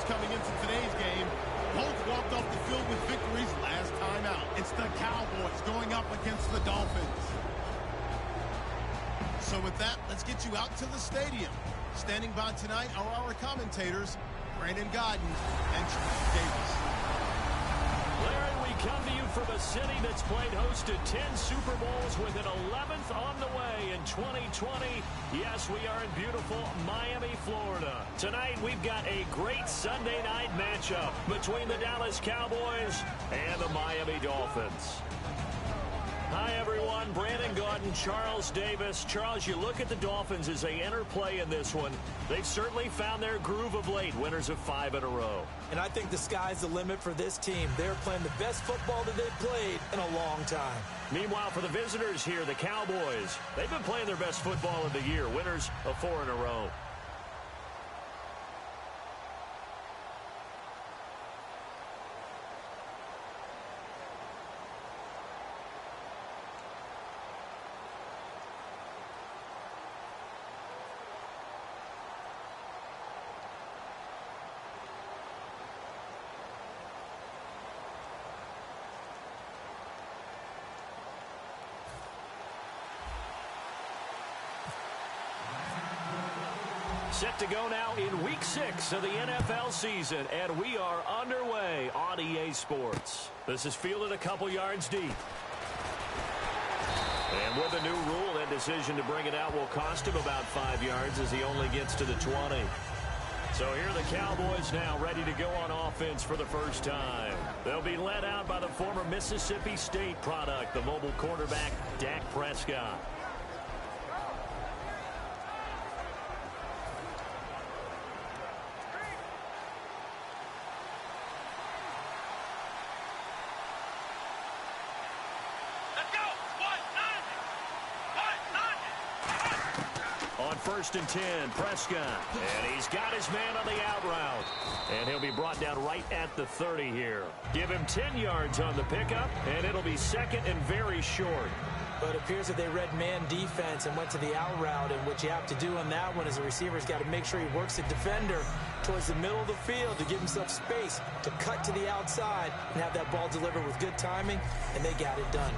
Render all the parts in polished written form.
Dolphins coming into today's game. Both walked off the field with victories last time out. It's the Cowboys going up against the Dolphins. So with that, let's get you out to the stadium. Standing by tonight are our commentators, Brandon Godden and Charles Davis. Larry, we come to you from a city that's played host to 10 Super Bowls with an 11th on the way in 2020. Yes, we are in beautiful Miami, Florida. Tonight, we've got a great Sunday night matchup between the Dallas Cowboys and the Miami Dolphins. Hi, everyone. Brandon Godden, Charles Davis. Charles, you look at the Dolphins as they enter play in this one. They've certainly found their groove of late, winners of 5 in a row. And I think the sky's the limit for this team. They're playing the best football that they've played in a long time. Meanwhile, for the visitors here, the Cowboys, they've been playing their best football of the year, winners of 4 in a row. Set to go now in Week 6 of the NFL season, and we are underway on EA Sports. This is fielded a couple yards deep. And with a new rule, that decision to bring it out will cost him about 5 yards as he only gets to the 20. So here are the Cowboys now ready to go on offense for the first time. They'll be led out by the former Mississippi State product, the mobile quarterback, Dak Prescott. First and 10, Prescott. And he's got his man on the out route. And he'll be brought down right at the 30 here. Give him 10 yards on the pickup, and it'll be second and very short. But it appears that they read man defense and went to the out route, and what you have to do on that one is the receiver's got to make sure he works the defender towards the middle of the field to give himself space to cut to the outside and have that ball delivered with good timing, and they got it done.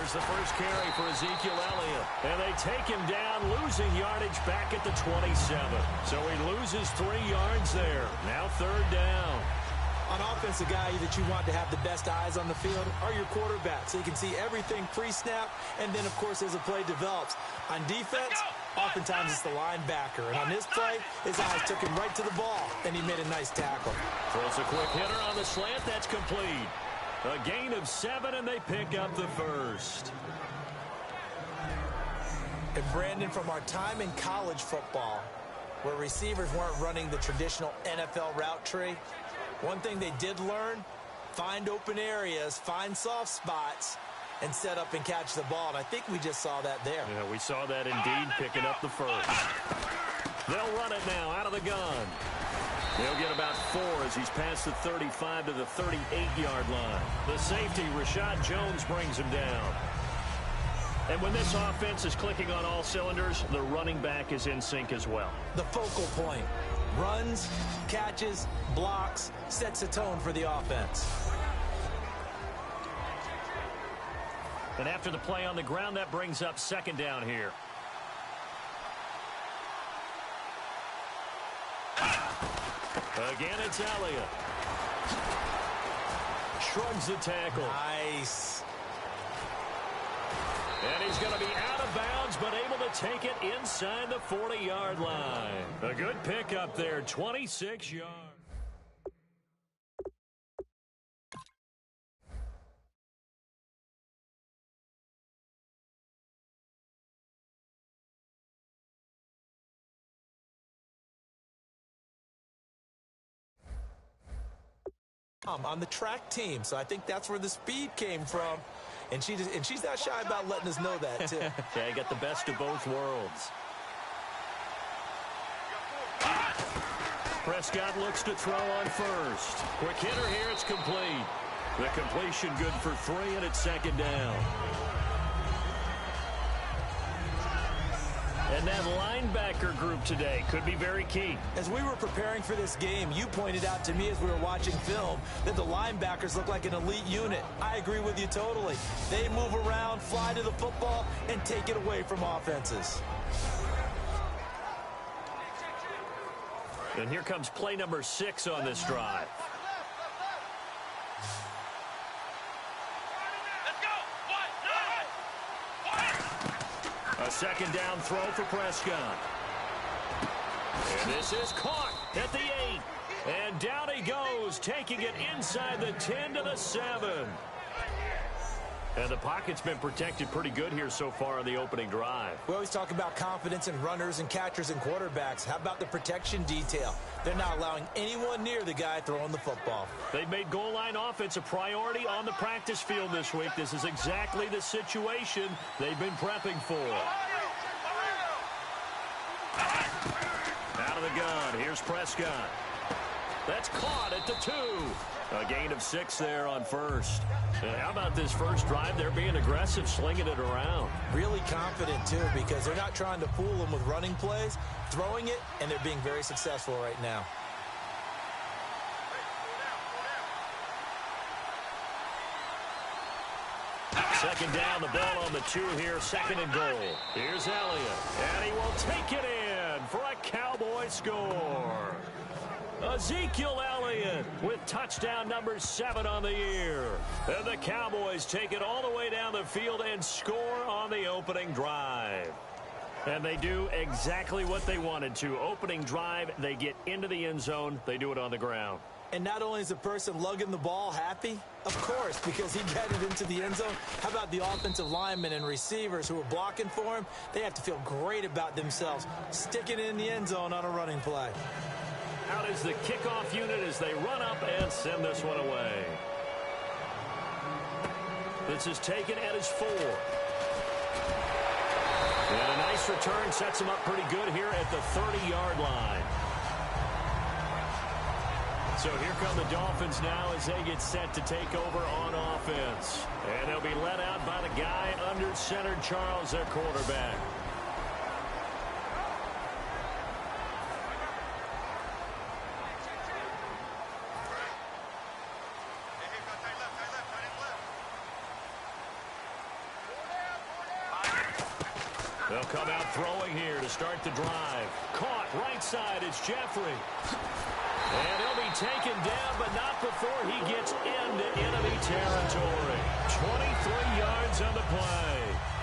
The first carry for Ezekiel Elliott. And they take him down, losing yardage back at the 27. So he loses 3 yards there. Now third down. On offense, the guy that you want to have the best eyes on the field are your quarterbacks. So you can see everything pre-snap, and then, of course, as the play develops. On defense, oftentimes it's the linebacker. And on this play, his eyes took him right to the ball, and he made a nice tackle. Throws a quick hitter on the slant. That's complete. A gain of 7, and they pick up the first. And Brandon, from our time in college football, where receivers weren't running the traditional NFL route tree, one thing they did learn, find open areas, find soft spots, and set up and catch the ball. And I think we just saw that there. Yeah, we saw that indeed, picking up the first. They'll run it now out of the gun. He'll get about 4 as he's past the 35 to the 38-yard line. The safety, Rashad Jones, brings him down. And when this offense is clicking on all cylinders, the running back is in sync as well. The focal point. Runs, catches, blocks, sets a tone for the offense. And after the play on the ground, that brings up second down here. Again, it's Elliott. Shrugs the tackle. Nice. And he's going to be out of bounds, but able to take it inside the 40-yard line. A good pickup there, 26 yards. On the track team, so I think that's where the speed came from, and she's not shy about letting us know that too. Yeah, I got the best of both worlds. Prescott looks to throw on first. Quick hitter here. It's complete. The completion good for 3, and it's second down. And that linebacker group today could be very key. As we were preparing for this game, you pointed out to me as we were watching film that the linebackers look like an elite unit. I agree with you totally. They move around, fly to the football, and take it away from offenses. And here comes play number 6 on this drive. A second down throw for Prescott. And this is caught at the 8. And down he goes, taking it inside the 10 to the 7. And the pocket's been protected pretty good here so far on the opening drive. We always talk about confidence in runners and catchers and quarterbacks. How about the protection detail? They're not allowing anyone near the guy throwing the football. They've made goal line offense a priority on the practice field this week. This is exactly the situation they've been prepping for. Out of the gun, here's Prescott. That's caught at the 2. A gain of 6 there on first. And how about this first drive? They're being aggressive, slinging it around. Really confident, too, because they're not trying to fool them with running plays, throwing it, and they're being very successful right now. Second down, the ball on the 2 here, second and goal. Here's Elliott, and he will take it in for a Cowboy score. Ezekiel Elliott with touchdown number 7 on the year. And the Cowboys take it all the way down the field and score on the opening drive. And they do exactly what they wanted to. Opening drive, they get into the end zone. They do it on the ground. And not only is the person lugging the ball happy, of course, because he got it into the end zone. How about the offensive linemen and receivers who are blocking for him? They have to feel great about themselves, sticking it in the end zone on a running play. Out is the kickoff unit as they run up and send this one away. This is taken at his 4. And a nice return sets him up pretty good here at the 30-yard line. So here come the Dolphins now as they get set to take over on offense. And they'll be led out by the guy under center, Charles, their quarterback. They'll come out throwing here to start the drive. Caught right side, it's Jeffrey. And he'll be taken down, but not before he gets into enemy territory. 23 yards on the play.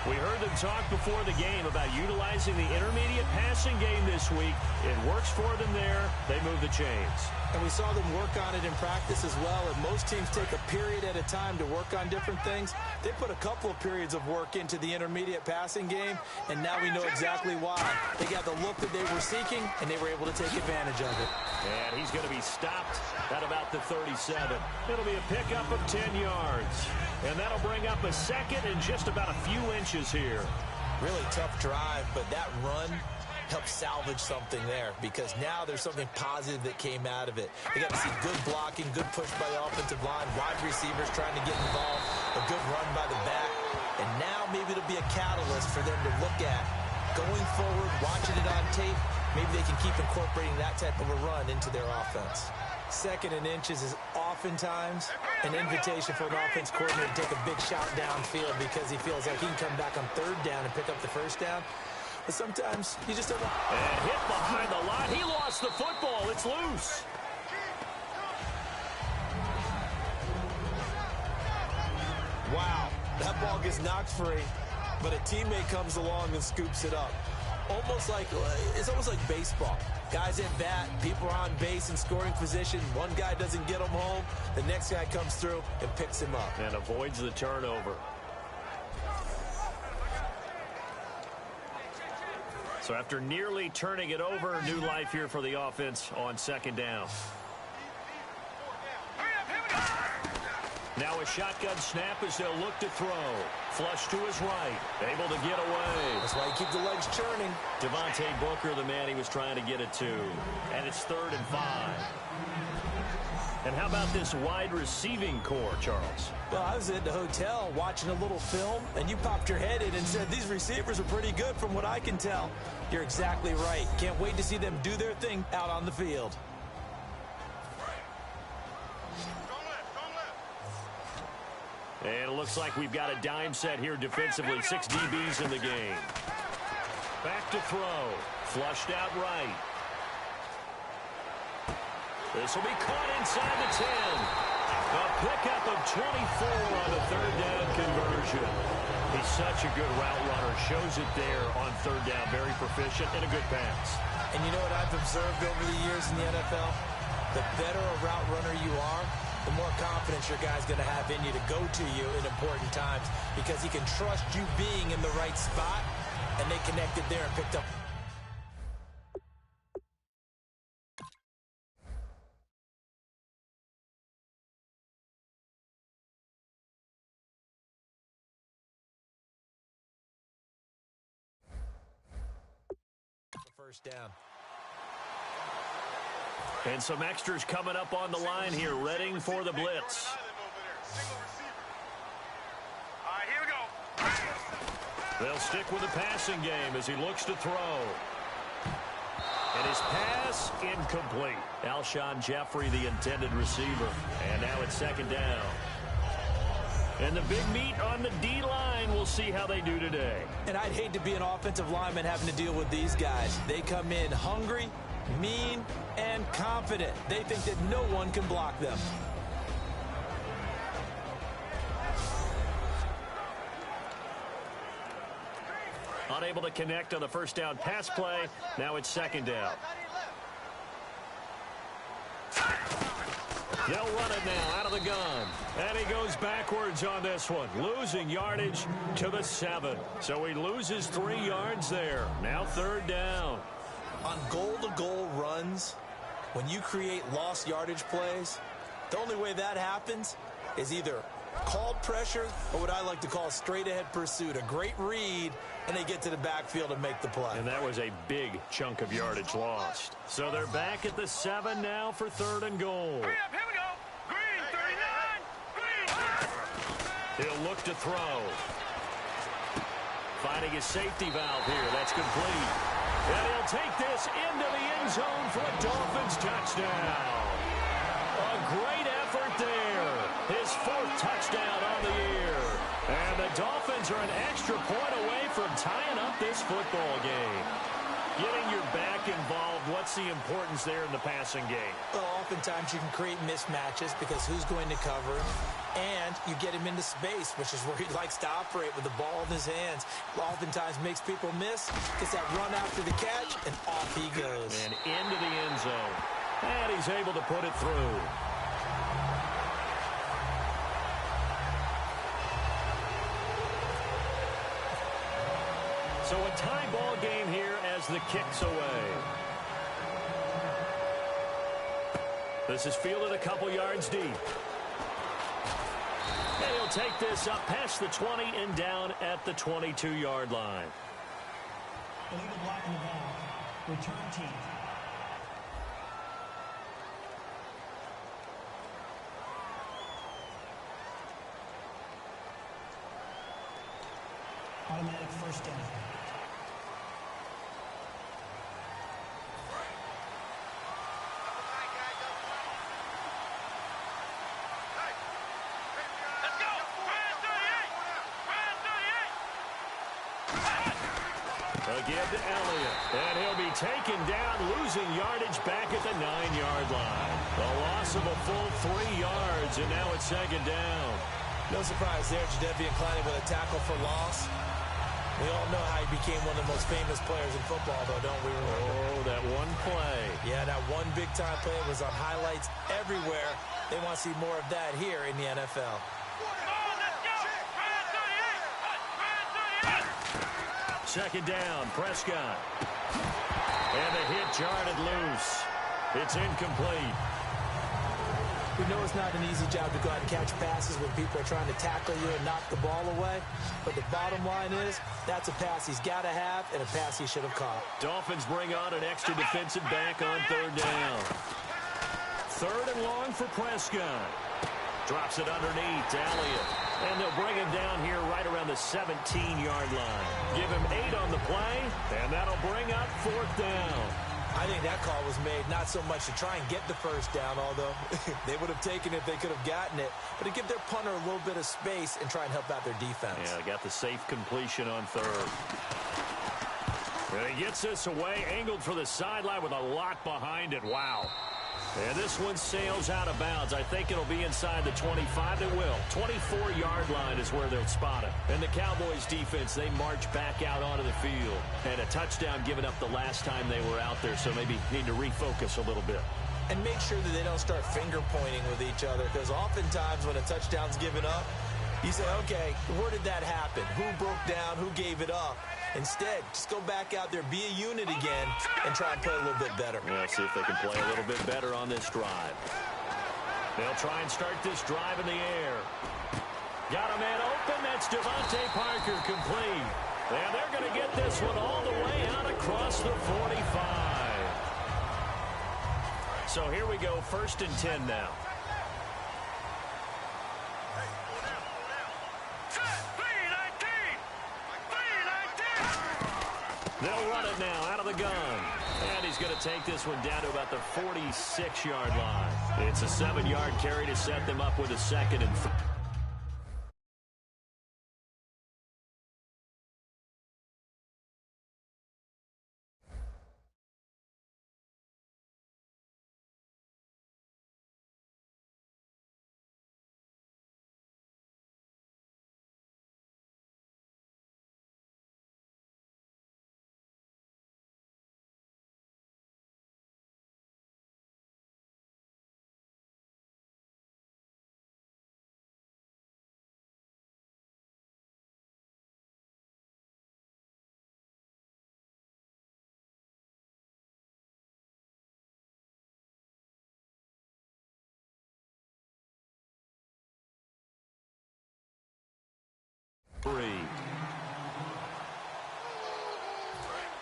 We heard them talk before the game about utilizing the intermediate passing game this week. It works for them there. They move the chains. And we saw them work on it in practice as well. And most teams take a period at a time to work on different things. They put a couple of periods of work into the intermediate passing game, and now we know exactly why. They got the look that they were seeking, and they were able to take advantage of it. And he's going to be stopped at about the 37. It'll be a pickup of 10 yards. And that'll bring up a second and just about a few inches here. Really tough drive, but that run helped salvage something there because now there's something positive that came out of it. They got to see good blocking, good push by the offensive line, wide receivers trying to get involved, a good run by the back. And now maybe it'll be a catalyst for them to look at going forward, watching it on tape. Maybe they can keep incorporating that type of a run into their offense. Second and inches is oftentimes an invitation for an offense coordinator to take a big shot downfield because he feels like he can come back on third down and pick up the first down. But sometimes you just don't want. And hit behind the line. He lost the football. It's loose. Wow, that ball gets knocked free, but a teammate comes along and scoops it up. It's almost like baseball. Guys at bat, people are on base in scoring position. One guy doesn't get them home. The next guy comes through and picks him up. And avoids the turnover. So after nearly turning it over, new life here for the offense on second down. Now a shotgun snap as they'll look to throw. Flush to his right. Able to get away. That's why you keep the legs churning. Devontae Booker, the man he was trying to get it to. And it's 3rd and 5. And how about this wide receiving core, Charles? Well, I was at the hotel watching a little film, and you popped your head in and said, these receivers are pretty good from what I can tell. You're exactly right. Can't wait to see them do their thing out on the field. And it looks like we've got a dime set here defensively. 6 DBs in the game. Back to throw. Flushed out right. This will be caught inside the 10. A pickup of 24 on the 3rd down conversion. He's such a good route runner. Shows it there on 3rd down. Very proficient and a good pass. And you know what I've observed over the years in the NFL? The better a route runner you are, the more confidence your guy's going to have in you to go to you in important times because he can trust you being in the right spot, and they connected there and picked up. First down. And some extras coming up on the line here, readying for the blitz. They'll stick with the passing game as he looks to throw. And his pass incomplete. Alshon Jeffrey, the intended receiver. And now it's 2nd down. And the big meat on the D-line, we'll see how they do today. And I'd hate to be an offensive lineman having to deal with these guys. They come in hungry, mean, and confident. They think that no one can block them. Unable to connect on the first down pass play. Now it's 2nd down. They'll run it now out of the gun. And he goes backwards on this one. Losing yardage to the 7. So he loses 3 yards there. Now 3rd down. On goal-to-goal runs, when you create lost yardage plays, the only way that happens is either called pressure or what I like to call straight-ahead pursuit. A great read, and they get to the backfield and make the play. And that was a big chunk of yardage lost. So they're back at the 7 now for 3rd and goal. Hurry up, here we go. Green, 39. Green. He'll look to throw. Finding his safety valve here. That's complete. And he'll take this into the end zone for a Dolphins touchdown. A great effort there. His 4th touchdown on the year. And the Dolphins are an extra point away from tying up this football game. Getting your back involved, what's the importance there in the passing game? Well, oftentimes you can create mismatches because who's going to cover him, and you get him into space, which is where he likes to operate with the ball in his hands. Oftentimes makes people miss, gets that run after the catch, and off he goes. And into the end zone. And he's able to put it through. So a tie ball game here as the kick's away. This is fielded a couple yards deep. And he'll take this up past the 20 and down at the 22-yard line. Illegal blocking the ball. Return team. Automatic first down. Again to Elliott. And he'll be taken down, losing yardage back at the 9-yard line. The loss of a full 3 yards, and now it's 2nd down. No surprise there, Jadeveon Clowney with a tackle for loss. We all know how he became one of the most famous players in football, though, don't we? Oh, that one play. Yeah, that one big-time play was on highlights everywhere. They want to see more of that here in the NFL. Second down, Prescott. And the hit jarred it loose. It's incomplete. We know it's not an easy job to go out and catch passes when people are trying to tackle you and knock the ball away. But the bottom line is, that's a pass he's got to have and a pass he should have caught. Dolphins bring on an extra defensive back on third down. Third and long for Prescott. Drops it underneath to Elliott. And they'll bring him down here right around the 17-yard line. Give him 8 on the play, and that'll bring up fourth down. I think that call was made not so much to try and get the first down, although they would have taken it if they could have gotten it, but to give their punter a little bit of space and try and help out their defense. Yeah, got the safe completion on third. And he gets this away, angled for the sideline with a lot behind it. Wow. And this one sails out of bounds. I think it'll be inside the 25. It will. 24-yard line is where they'll spot it. And the Cowboys defense, they march back out onto the field. And a touchdown given up the last time they were out there, so maybe need to refocus a little bit. And make sure that they don't start finger pointing with each other, because oftentimes when a touchdown's given up, you say, okay, where did that happen? Who broke down? Who gave it up? Instead, just go back out there, be a unit again, and try and play a little bit better. Yeah, see if they can play a little bit better on this drive. They'll try and start this drive in the air. Got a man open. That's Devontae Parker complete. And they're going to get this one all the way out across the 45. So here we go, 1st and 10 now. They'll run it now out of the gun. And he's going to take this one down to about the 46-yard line. It's a 7-yard carry to set them up with a 2nd and 3.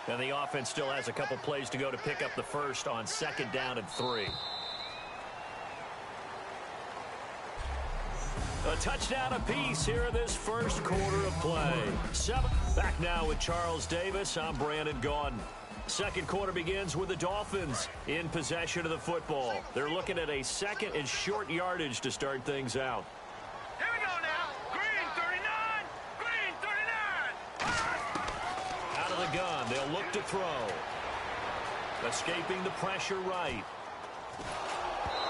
And the offense still has a couple plays to go to pick up the first on 2nd down and 3. A touchdown apiece here in this first quarter of play. Back now with Charles Davis. I'm Brandon Gaudin. Second quarter begins with the Dolphins in possession of the football. They're looking at a 2nd and short yardage to start things out. Here we go now. Green 39. Green 39. Out of the gun. They'll look to throw. Escaping the pressure right.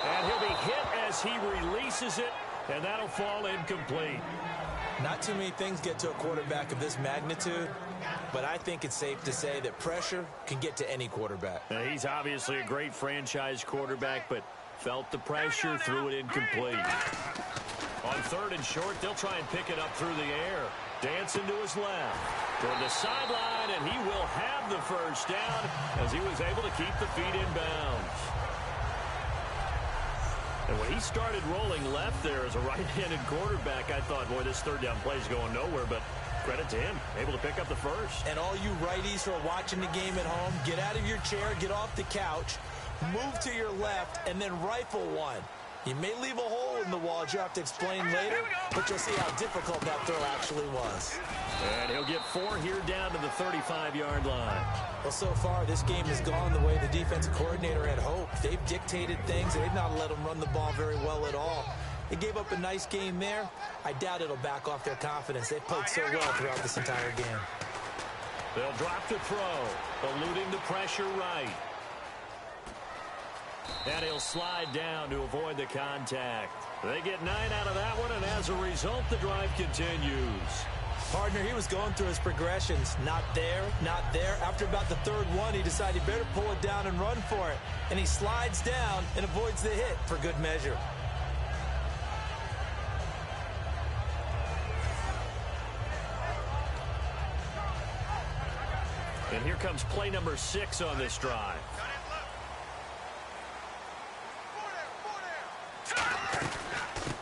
And he'll be hit as he releases it. And that'll fall incomplete. Not too many things get to a quarterback of this magnitude, but I think it's safe to say that pressure can get to any quarterback. He's obviously a great franchise quarterback, but felt the pressure, threw it incomplete. On 3rd and short, they'll try and pick it up through the air. Dancing to his left. Toward the sideline, and he will have the first down as he was able to keep the feet in bounds. And when he started rolling left there as a right-handed quarterback, I thought, boy, this 3rd down play is going nowhere, but credit to him, able to pick up the first. And all you righties who are watching the game at home, get out of your chair, get off the couch, move to your left, and then rifle one. You may leave a hole in the wall, as you have to explain later, but you'll see how difficult that throw actually was. And he'll get 4 here down to the 35-yard line. Well, so far, this game has gone the way the defensive coordinator had hoped. They've dictated things. They've not let them run the ball very well at all. They gave up a nice game there. I doubt it'll back off their confidence. They've played so well throughout this entire game. They'll drop the throw, eluding the pressure right. And he'll slide down to avoid the contact. They get 9 out of that one, and as a result, the drive continues. Partner, he was going through his progressions. Not there, not there. After about the 3rd one, he decided he better pull it down and run for it. And he slides down and avoids the hit for good measure. And here comes play number 6 on this drive.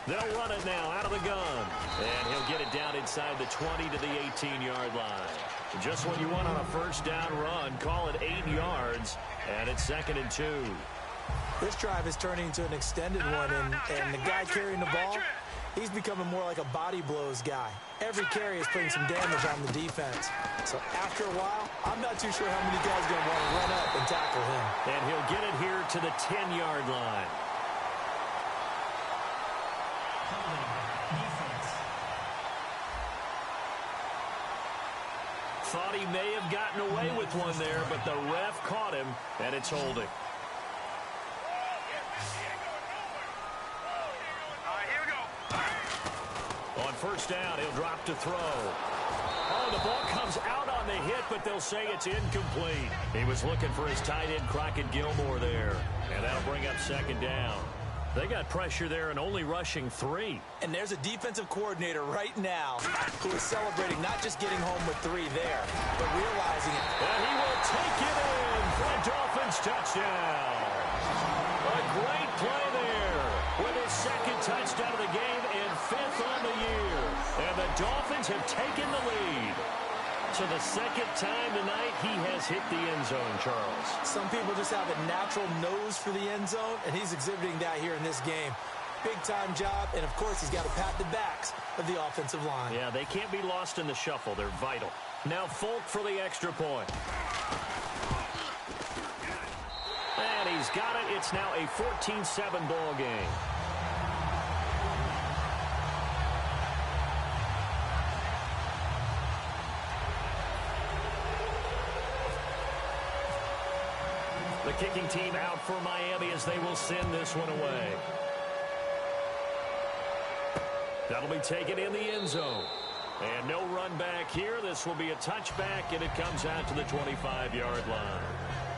They'll run it now out of the gun. And he'll get it down inside the 20 to the 18-yard line. Just when you want on a first down run, call it 8 yards, and it's 2nd and 2. This drive is turning into an extended one, and the guy carrying the ball, he's becoming more like a body blows guy. Every carry is putting some damage on the defense. So after a while, I'm not too sure how many guys are going to want to run up and tackle him. And he'll get it here to the 10-yard line. Thought he may have gotten away with one there, but the ref caught him, and it's holding. On first down, he'll drop to throw. Oh, the ball comes out on the hit, but they'll say it's incomplete. He was looking for his tight end, Crockett Gilmore, there. And that'll bring up 2nd down. They got pressure there and only rushing 3. And there's a defensive coordinator right now who is celebrating not just getting home with 3 there, but realizing it. And he will take it in for a Dolphins touchdown. A great play there with his 2nd touchdown of the game and 5th on the year. And the Dolphins have taken the lead. So the 2nd time tonight he has hit the end zone, Charles. Some people just have a natural nose for the end zone, and he's exhibiting that here in this game. Big-time job, and of course he's got to pat the backs of the offensive line. Yeah, they can't be lost in the shuffle. They're vital. Now Folk for the extra point. And he's got it. It's now a 14-7 ball game. The kicking team out for Miami as they will send this one away. That'll be taken in the end zone. And no run back here. This will be a touchback, and it comes out to the 25-yard line.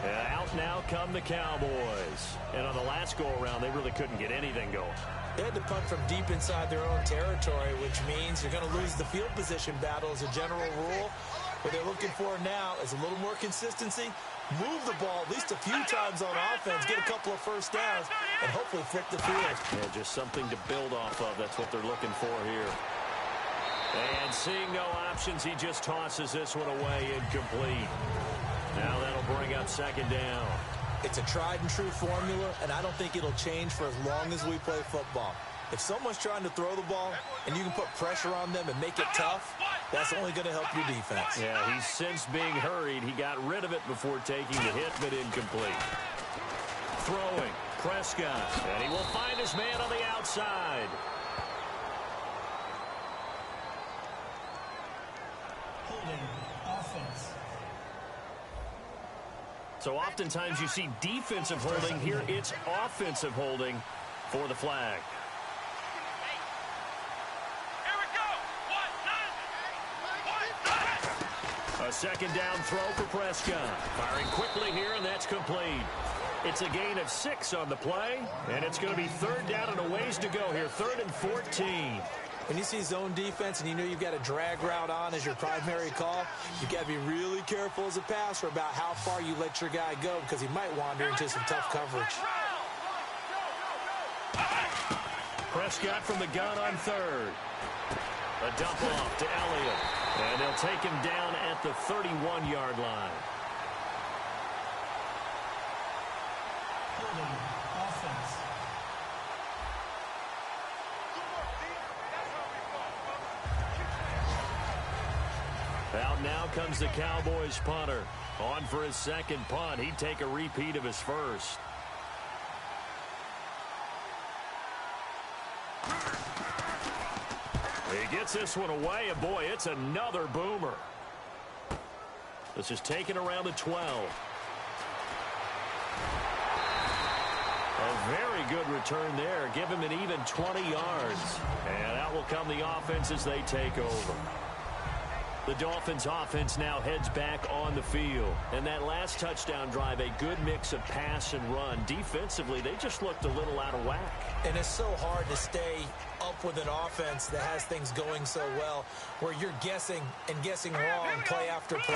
And out now come the Cowboys. And on the last go-around, they really couldn't get anything going. They had to punt from deep inside their own territory, which means you're going to lose the field position battle as a general rule. What they're looking for now is a little more consistency. Move the ball at least a few times on offense, get a couple of first downs, and hopefully flip the field. Yeah, just something to build off of. That's what they're looking for here. And seeing no options, he just tosses this one away incomplete. Now that'll bring up 2nd down. It's a tried-and-true formula, and I don't think it'll change for as long as we play football. If someone's trying to throw the ball and you can put pressure on them and make it tough, that's only going to help your defense. Yeah, he's since being hurried. He got rid of it before taking the hit, but incomplete. Throwing, Prescott, and he will find his man on the outside. Holding offense. So oftentimes you see defensive holding. Here it's offensive holding for the flag. A 2nd down throw for Prescott. Firing quickly here, and that's complete. It's a gain of 6 on the play, and it's going to be 3rd down and a ways to go here. 3rd and 14. When you see zone defense and you know you've got a drag route on as your primary call, you've got to be really careful as a passer about how far you let your guy go because he might wander into some tough coverage. Prescott from the gun on 3rd. A dump off to Elliott. And they'll take him down at the 31-yard line. Holding offense. Out now comes the Cowboys punter. On for his 2nd punt. He'd take a repeat of his first. He gets this one away, and boy, it's another boomer. This is taken around the 12. A very good return there. Give him an even 20 yards. And out will come the offense as they take over. The Dolphins offense now heads back on the field. And that last touchdown drive, a good mix of pass and run. Defensively, they just looked a little out of whack. And it's so hard to stay up with an offense that has things going so well, where you're guessing and guessing wrong play after play.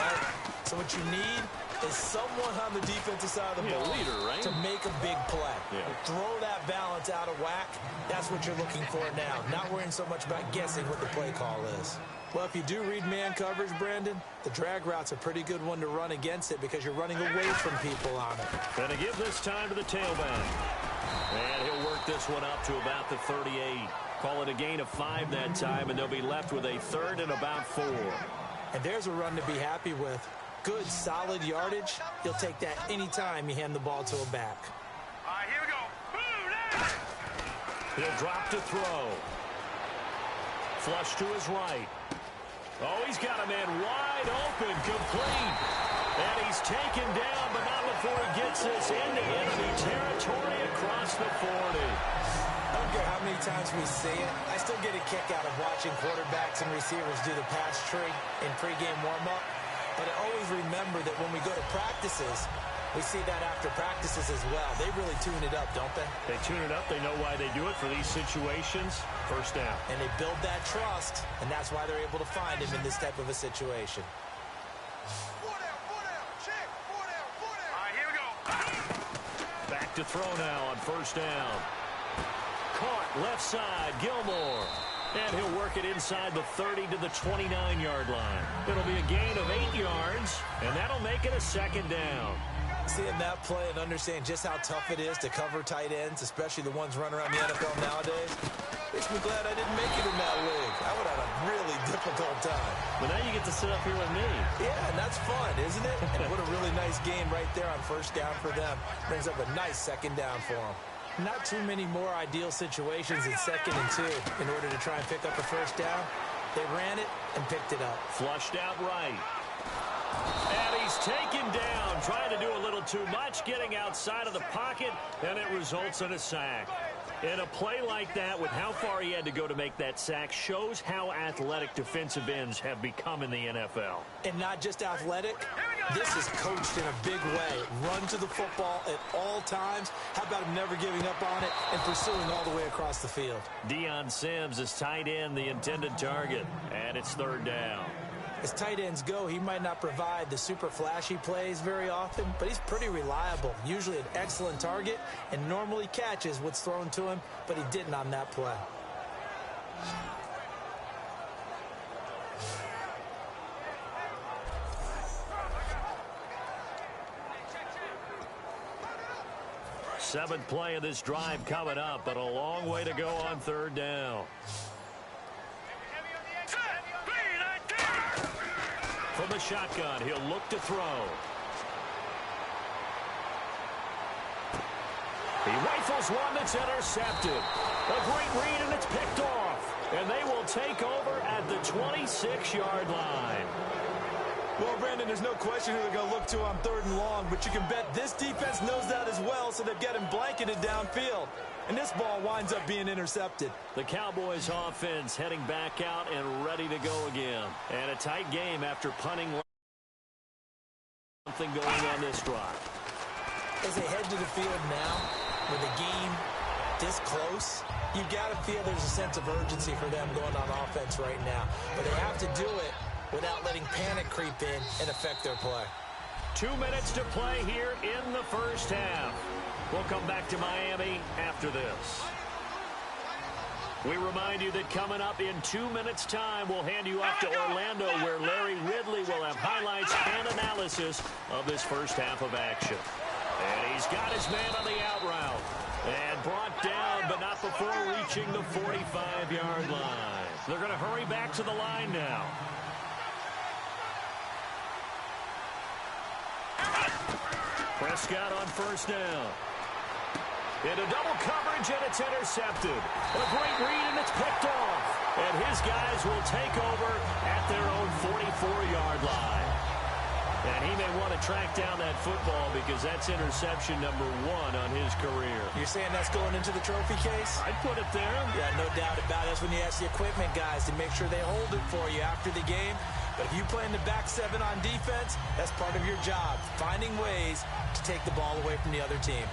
So what you need is someone on the defensive side of the ball leader, right? to make a big play. Yeah. Throw that balance out of whack. That's what you're looking for now. Not worrying so much about guessing what the play call is. Well, if you do read man coverage, Brandon, the drag route's a pretty good one to run against it because you're running away from people on it. Going to give this time to the tailback. And he'll work this one up to about the 38. Call it a gain of 5 that time, and they'll be left with a 3rd and about 4. And there's a run to be happy with. Good, solid yardage. You'll take that anytime you hand the ball to a back. All right, here we go. Boom, He'll drop to throw. Flush to his right. Oh, he's got a man wide open, complete. And he's taken down, but not before he gets this into enemy territory across the 40. I don't care how many times we see it. I still get a kick out of watching quarterbacks and receivers do the pass tree in pregame warm-up. But I always remember that when we go to practices, we see that after practices as well. They really tune it up, don't they? They tune it up. They know why they do it for these situations. First down. And they build that trust, and that's why they're able to find him in this type of a situation. All right, here we go. Back to throw now on first down. Caught left side, Gilmore. And he'll work it inside the 30 to the 29-yard line. It'll be a gain of 8 yards, and that'll make it a 2nd down. Seeing that play and understand just how tough it is to cover tight ends, especially the ones running around the NFL nowadays, makes me glad I didn't make it in that league. I would have had a really difficult time. But now you get to sit up here with me. Yeah, and that's fun, isn't it? And what a really nice game right there on first down for them. Brings up a nice 2nd down for them. Not too many more ideal situations in 2nd and 2 in order to try and pick up a first down. They ran it and picked it up. Flushed out right. And he's taken down, trying to do a little too much, getting outside of the pocket, and it results in a sack. And a play like that, with how far he had to go to make that sack, shows how athletic defensive ends have become in the NFL. And not just athletic, this is coached in a big way. Run to the football at all times. How about him never giving up on it and pursuing all the way across the field? Deion Sims is tight end, the intended target, and it's 3rd down. As tight ends go, he might not provide the super flashy plays very often, but he's pretty reliable. Usually an excellent target and normally catches what's thrown to him, but he didn't on that play. Seventh play of this drive coming up, but a long way to go on 3rd down. From the shotgun, he'll look to throw. He rifles one that's intercepted. A great read, and it's picked off. And they will take over at the 26-yard line. Well, Brandon, there's no question who they're going to look to on 3rd and long, but you can bet this defense knows that as well, so they've got him blanketed downfield. And this ball winds up being intercepted. The Cowboys offense heading back out and ready to go again. And a tight game after punting. Something going on this drive. As they head to the field now, with the game this close, you've got to feel there's a sense of urgency for them going on offense right now. But they have to do it without letting panic creep in and affect their play. 2 minutes to play here in the first half. We'll come back to Miami after this. We remind you that coming up in 2 minutes' time, we'll hand you off to Orlando, where Larry Ridley will have highlights and analysis of this first half of action. And he's got his man on the out route. And brought down, but not before reaching the 45-yard line. They're going to hurry back to the line now. Prescott on first down. Into double coverage, and it's intercepted. A great read, and it's picked off. And his guys will take over at their own 44-yard line. And he may want to track down that football because that's interception number 1 on his career. You're saying that's going into the trophy case? I'd put it there. Yeah, no doubt about it. That's when you ask the equipment guys to make sure they hold it for you after the game. But if you play in the back seven on defense, that's part of your job, finding ways to take the ball away from the other team.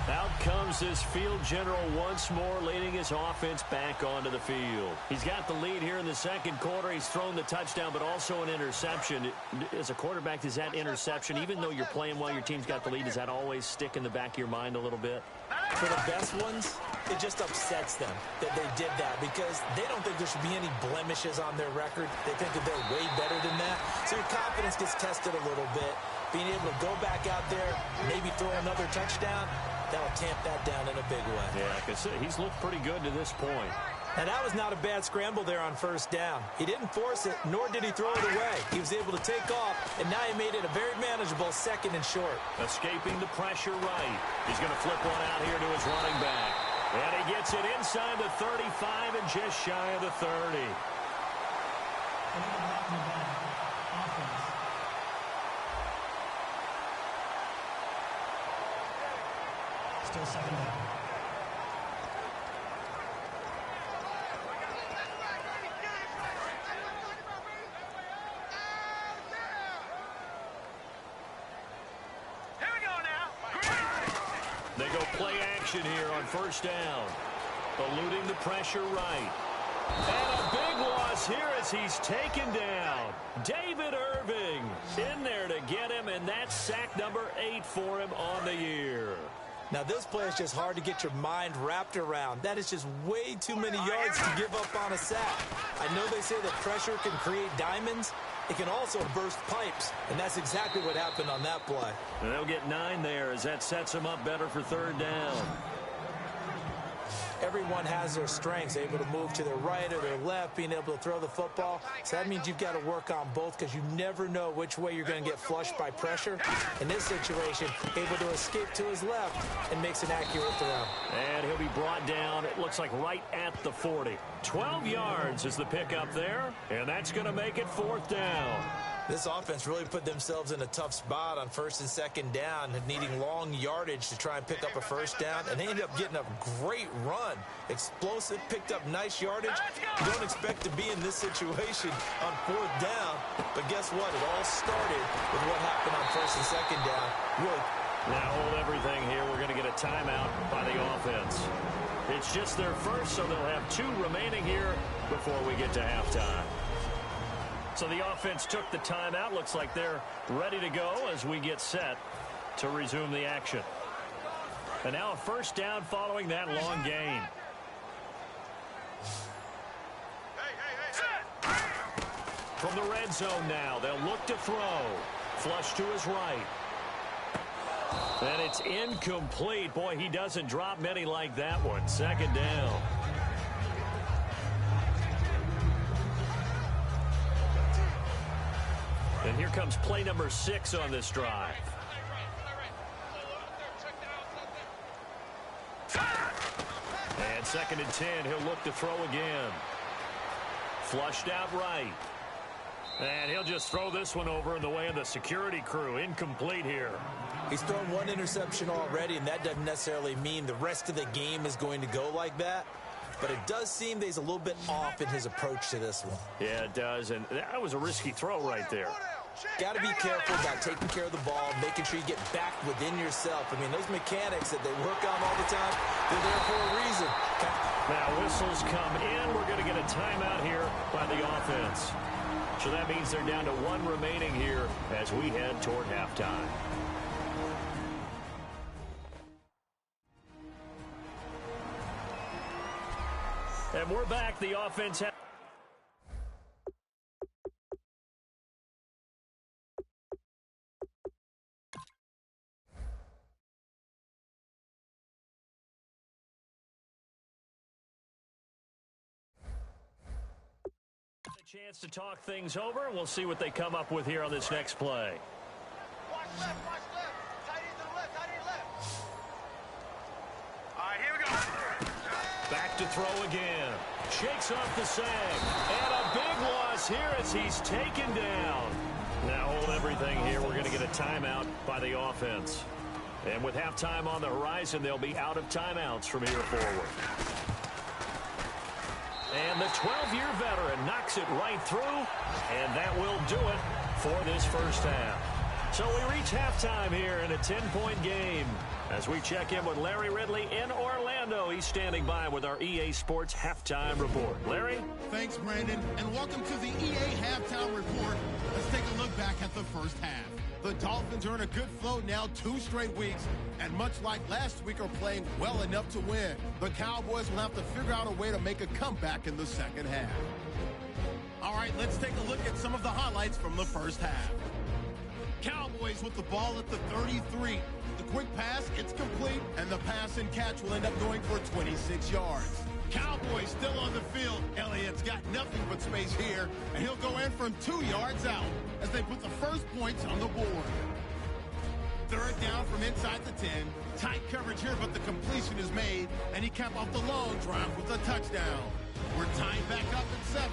Out comes his field general once more, leading his offense back onto the field. He's got the lead here in the second quarter. He's thrown the touchdown, but also an interception. As a quarterback, does that interception, even though you're playing while your team's got the lead, does that always stick in the back of your mind a little bit? For the best ones, it just upsets them that they did that because they don't think there should be any blemishes on their record. They think that they're way better than that. So your confidence gets tested a little bit. Being able to go back out there, maybe throw another touchdown, that'll tamp that down in a big way. Yeah, because he's looked pretty good to this point. And that was not a bad scramble there on first down. He didn't force it, nor did he throw it away. He was able to take off, and now he made it a very manageable second and short. Escaping the pressure right. He's going to flip one out here to his running back. And he gets it inside the 35 and just shy of the 30. Still second down. They go play action here on first down. Eluding the pressure right. And a big loss here as he's taken down. David Irving in there to get him, and that's sack number 8 for him on the year. Now, this play is just hard to get your mind wrapped around. That is just way too many yards to give up on a sack. I know they say that pressure can create diamonds. It can also burst pipes, and that's exactly what happened on that play. And they'll get 9 there as that sets them up better for third down. Everyone has their strengths, able to move to their right or their left, being able to throw the football. So that means you've got to work on both because you never know which way you're going to get flushed by pressure. In this situation, able to escape to his left and makes an accurate throw. And he'll be brought down, it looks like right at the 40. 12 yards is the pickup there, and that's going to make it fourth down. This offense really put themselves in a tough spot on first and second down, needing long yardage to try and pick up a first down, and they ended up getting a great run. Explosive, picked up nice yardage. You don't expect to be in this situation on fourth down, but guess what? It all started with what happened on first and second down. Really. Now hold everything here. We're going to get a timeout by the offense. It's just their first, so they'll have 2 remaining here before we get to halftime. So the offense took the timeout. Looks like they're ready to go as we get set to resume the action. And now a first down following that long gain. From the red zone now, they'll look to throw. Flush to his right. And it's incomplete. Boy, he doesn't drop many like that one. Second down. And here comes play number 6 on this drive. And second and 10, he'll look to throw again. Flushed out right. And he'll just throw this one over in the way of the security crew. Incomplete here. He's thrown 1 interception already, and that doesn't necessarily mean the rest of the game is going to go like that. But it does seem that he's a little bit off in his approach to this one. Yeah, it does. And that was a risky throw right there. Got to be careful about taking care of the ball, making sure you get back within yourself. I mean, those mechanics that they work on all the time, they're there for a reason. Now whistles come in. We're going to get a timeout here by the offense. So that means they're down to 1 remaining here as we head toward halftime. And we're back. The offense has... chance to talk things over, and we'll see what they come up with here on this next play. Watch left, watch left. Tight end to the left, tight end left. All right, here we go. Back to throw again. Shakes off the sag. And a big loss here as he's taken down. Now hold everything here. We're going to get a timeout by the offense. And with halftime on the horizon, they'll be out of timeouts from here forward. And the 12-year veteran knocks it right through, and that will do it for this first half. So we reach halftime here in a 10-point game. As we check in with Larry Ridley in Orlando, he's standing by with our EA Sports Halftime Report. Larry? Thanks, Brandon, and welcome to the EA Halftime Report. Let's take a look back at the first half. The Dolphins are in a good flow now 2 straight weeks, and much like last week are playing well enough to win. The Cowboys will have to figure out a way to make a comeback in the second half. All right, let's take a look at some of the highlights from the first half. Cowboys with the ball at the 33. The quick pass, it's complete, and the pass and catch will end up going for 26 yards. Cowboys still on the field. Elliott's got nothing but space here, and he'll go in from 2 yards out as they put the first points on the board. Third down from inside the 10. Tight coverage here, but the completion is made, and he capped off the long drive with a touchdown. We're tied back up at 7.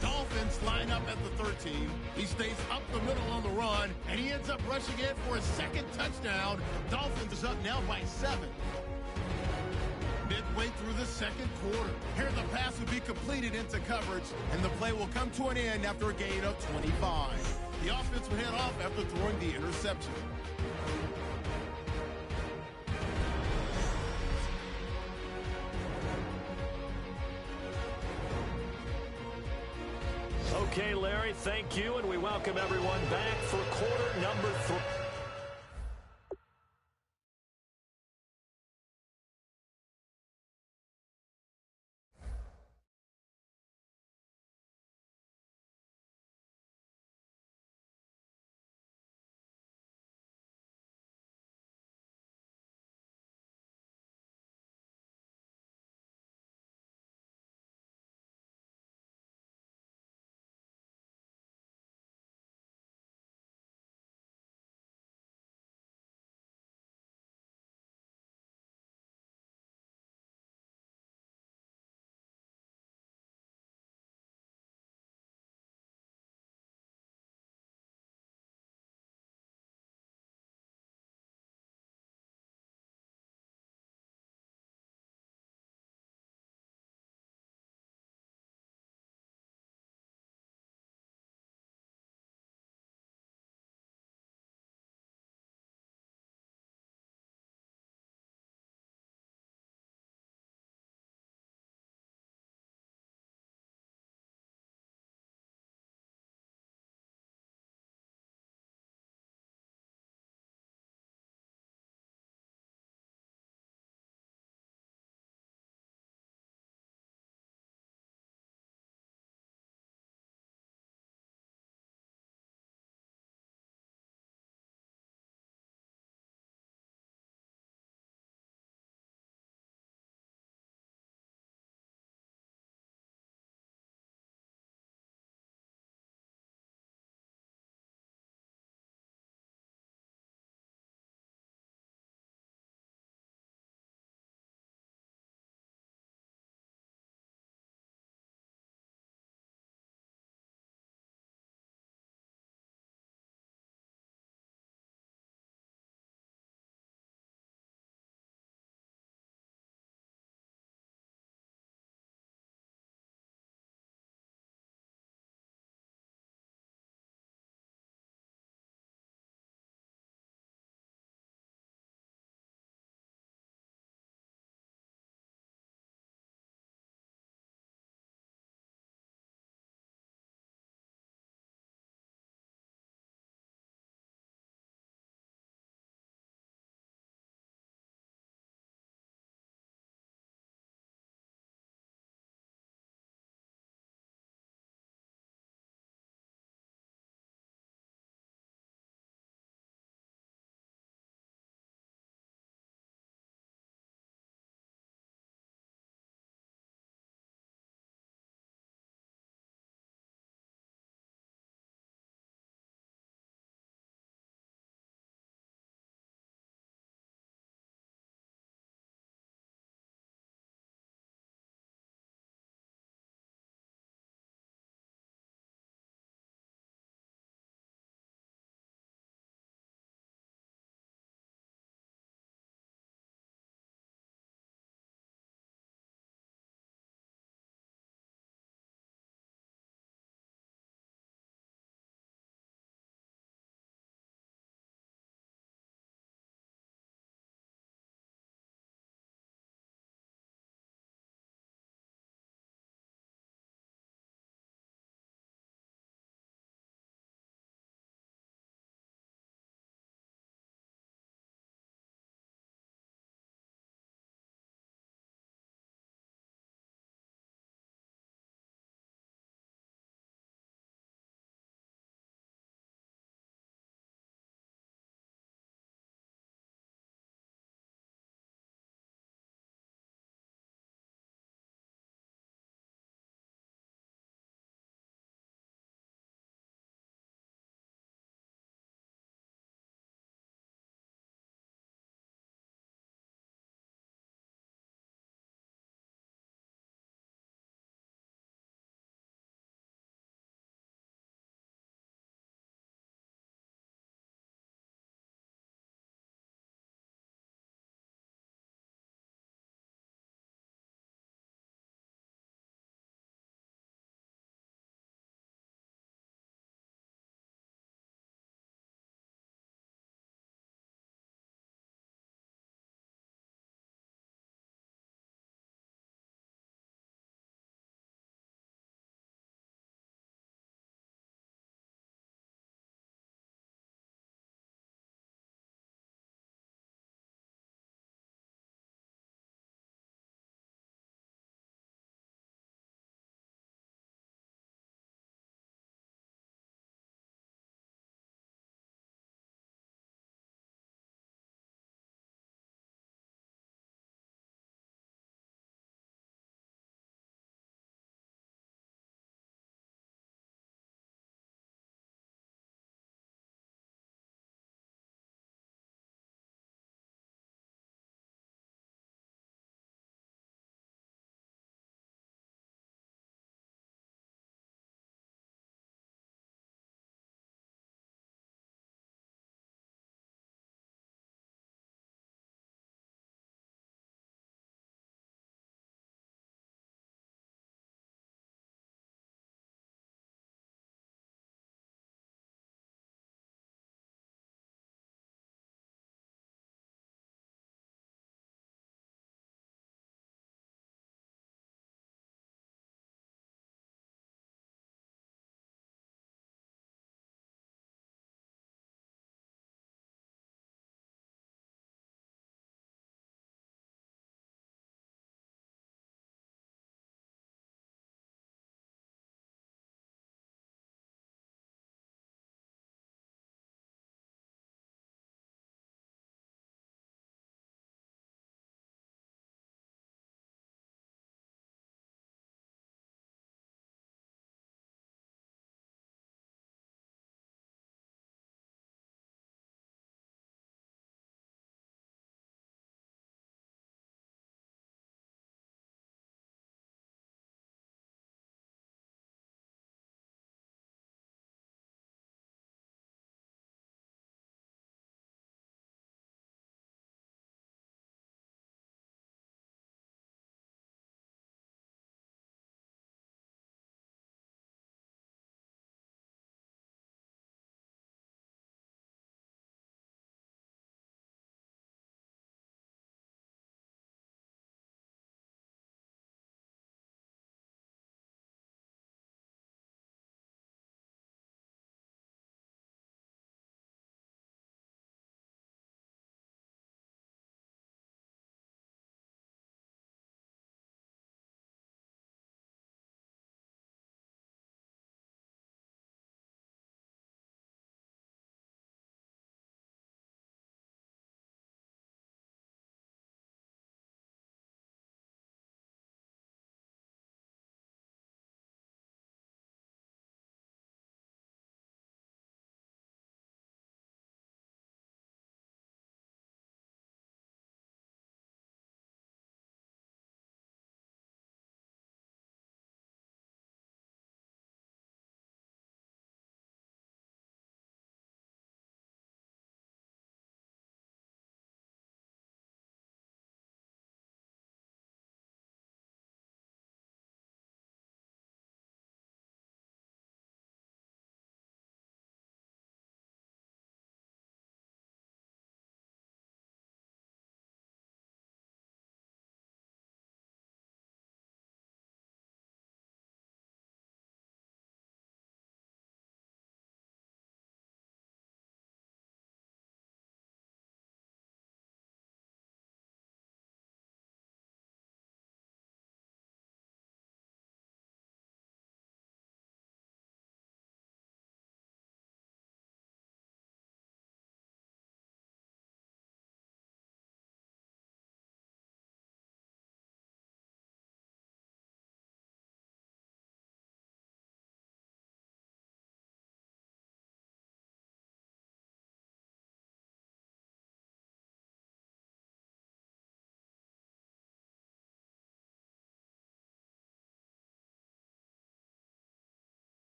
Dolphins line up at the 13. He stays up the middle on the run, and he ends up rushing in for a second touchdown. Dolphins is up now by 7. Midway through the second quarter, here the pass will be completed into coverage, and the play will come to an end after a gain of 25. The offense will head off after throwing the interception. Okay, Larry, thank you, and we welcome everyone back for quarter number 3.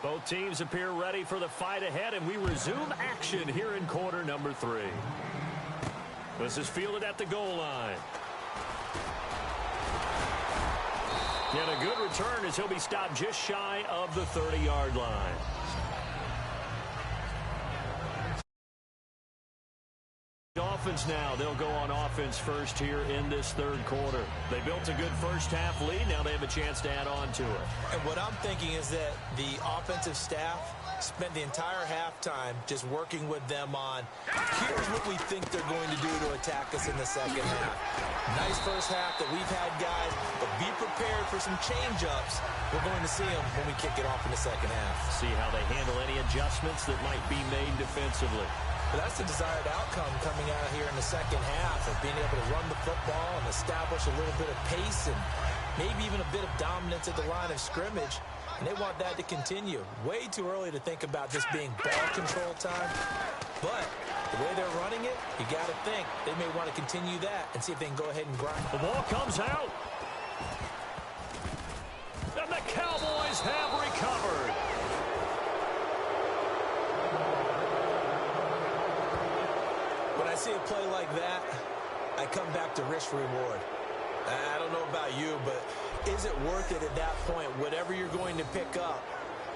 Both teams appear ready for the fight ahead, and we resume action here in quarter number 3. This is fielded at the goal line. And a good return as he'll be stopped just shy of the 30-yard line. Dolphins now, they'll go on offense first here in this third quarter. They built a good first half lead. Now they have a chance to add on to it. And what I'm thinking is that the offensive staff spent the entire halftime just working with them on, here's what we think they're going to do to attack us in the second half. Nice first half that we've had, guys, but be prepared for some change-ups. We're going to see them when we kick it off in the second half. See how they handle any adjustments that might be made defensively. But that's the desired outcome coming out here in the second half of being able to run the football and establish a little bit of pace and maybe even a bit of dominance at the line of scrimmage. And they want that to continue. Way too early to think about this being ball control time. But the way they're running it, you got to think they may want to continue that and see if they can go ahead and grind. The ball comes out. And the Cowboys have recovered. When I see a play like that, I come back to risk-reward. I don't know about you, but is it worth it at that point, whatever you're going to pick up,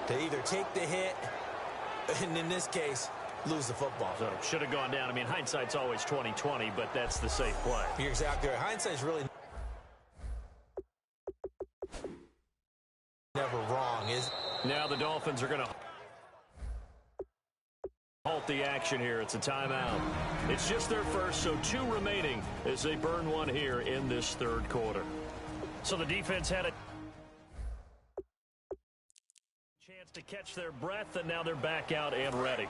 to either take the hit, and in this case, lose the football? So it should have gone down. I mean, hindsight's always 20/20, but that's the safe play. You're exactly right. Hindsight's really never wrong, is it? Now the Dolphins are going to halt the action here. It's a timeout. It's just their first, so 2 remaining as they burn one here in this third quarter. So the defense had a chance to catch their breath, and now they're back out and ready.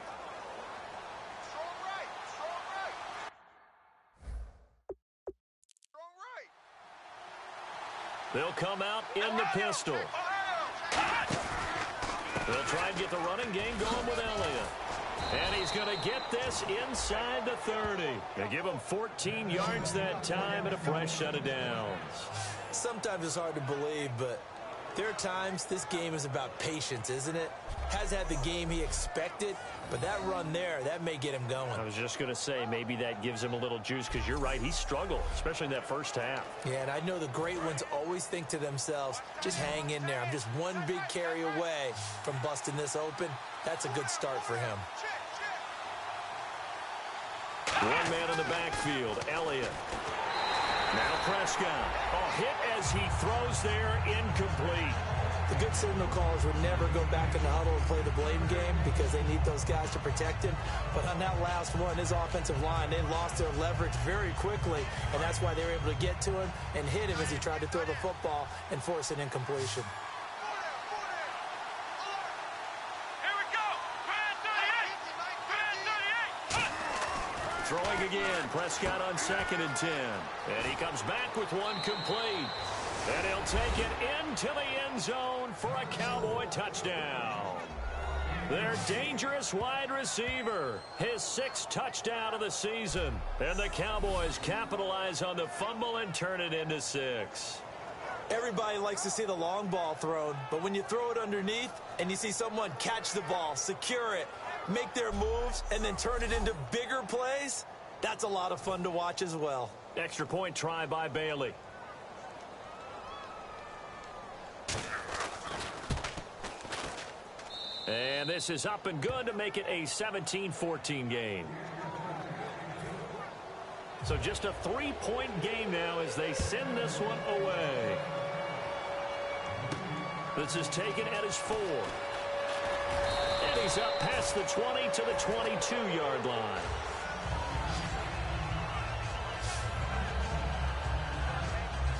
Strong right. Strong right. Strong right. They'll come out in the pistol. They'll try and get the running game going with Elliott. And he's going to get this inside the 30. They give him 14 yards that time and a fresh set of downs. Sometimes it's hard to believe, but there are times this game is about patience, isn't it? Has had the game he expected, but that run there, that may get him going. I was just going to say, maybe that gives him a little juice, because you're right, he struggled, especially in that first half. Yeah, and I know the great ones always think to themselves, just hang in there. I'm just one big carry away from busting this open. That's a good start for him. One man in the backfield, Elliott. Now Prescott. Oh, hit as he throws there, incomplete. The good signal callers would never go back in the huddle and play the blame game because they need those guys to protect him. But on that last one, his offensive line, they lost their leverage very quickly, and that's why they were able to get to him and hit him as he tried to throw the football and force an incompletion. Throwing again, Prescott on 2nd and 10. And he comes back with one complete. And he'll take it into the end zone for a Cowboy touchdown. Their dangerous wide receiver, his 6th touchdown of the season. And the Cowboys capitalize on the fumble and turn it into 6. Everybody likes to see the long ball thrown, but when you throw it underneath and you see someone catch the ball, secure it, make their moves, and then turn it into bigger plays, that's a lot of fun to watch as well. Extra point try by Bailey. And this is up and good to make it a 17-14 game. So just a 3-point game now as they send this one away. This is taken at his 4. And he's up past the 20 to the 22-yard line.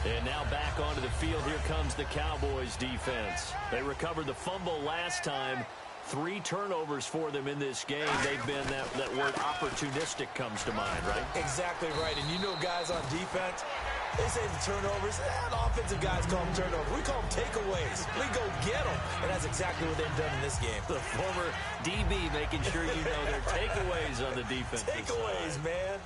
And now back onto the field. Here comes the Cowboys defense. They recovered the fumble last time. 3 turnovers for them in this game. They've been, that word opportunistic comes to mind, right? Exactly right. And you know guys on defense, they say the turnovers, the offensive guys call them turnovers. We call them takeaways. We go get them. And that's exactly what they've done in this game. The former DB making sure you know their takeaways on the defense. Takeaways, man.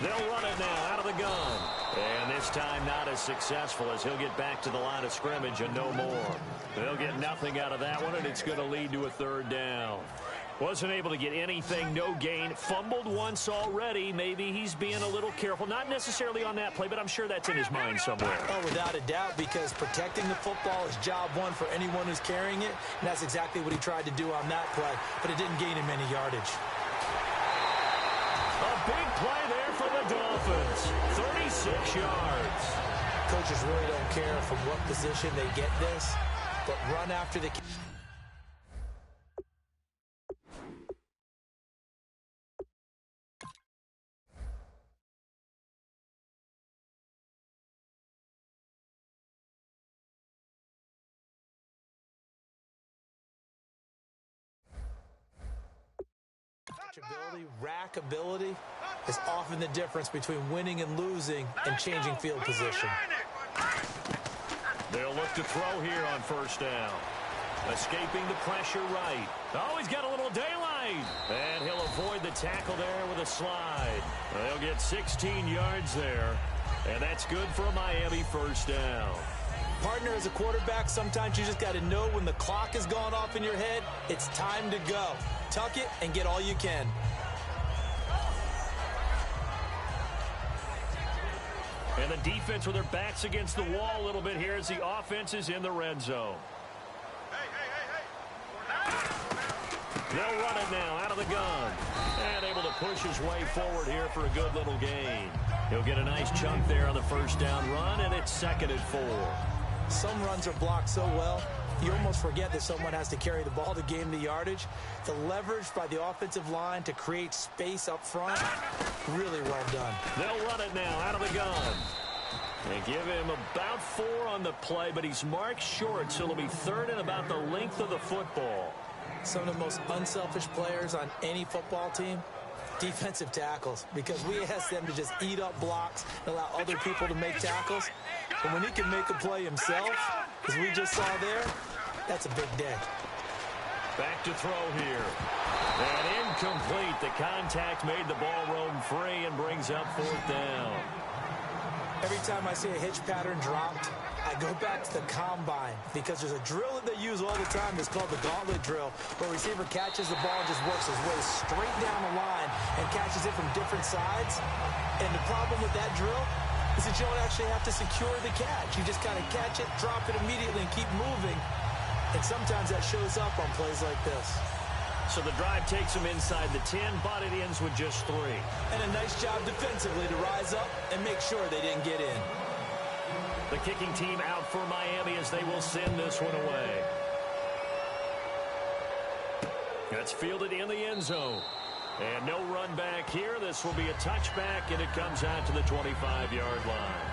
They'll run it now out of the gun. And this time not as successful, as he'll get back to the line of scrimmage and no more. They'll get nothing out of that one, and it's going to lead to a third down. Wasn't able to get anything, no gain. Fumbled once already. Maybe he's being a little careful. Not necessarily on that play, but I'm sure that's in his mind somewhere. Oh, without a doubt, because protecting the football is job one for anyone who's carrying it, and that's exactly what he tried to do on that play, but it didn't gain him any yardage. A big play there for the Dolphins. 36 yards. Coaches really don't care from what position they get this, but run after the... Rack ability is often the difference between winning and losing and changing field position. They'll look to throw here on first down. Escaping the pressure right. Oh, he's got a little daylight. And he'll avoid the tackle there with a slide. They'll get 16 yards there. And that's good for a Miami first down. Partner, as a quarterback, sometimes you just got to know when the clock has gone off in your head, it's time to go. Tuck it and get all you can. And the defense with their backs against the wall a little bit here as the offense is in the red zone. They'll run it now out of the gun. And able to push his way forward here for a good little gain. He'll get a nice chunk there on the first down run, and it's 2nd and 4. Some runs are blocked so well, you almost forget that someone has to carry the ball to gain the yardage. The leverage by the offensive line to create space up front, really well done. They'll run it now out of the gun. They give him about 4 on the play, but he's marked short, so it'll be 3rd and about the length of the football. Some of the most unselfish players on any football team, defensive tackles, because we ask them to just eat up blocks and allow other people to make tackles. And when he can make a play himself, as we just saw there, that's a big day. Back to throw here. And incomplete. The contact made the ball roam free and brings up 4th down. Every time I see a hitch pattern dropped, I go back to the combine because there's a drill that they use all the time that's called the gauntlet drill, where a receiver catches the ball and just works his way straight down the line and catches it from different sides. And the problem with that drill is that you don't actually have to secure the catch. You just kind of catch it, drop it immediately, and keep moving. And sometimes that shows up on plays like this. So the drive takes them inside the 10, but it ends with just 3. And a nice job defensively to rise up and make sure they didn't get in. The kicking team out for Miami as they will send this one away. That's fielded in the end zone. And no run back here. This will be a touchback, and it comes out to the 25-yard line.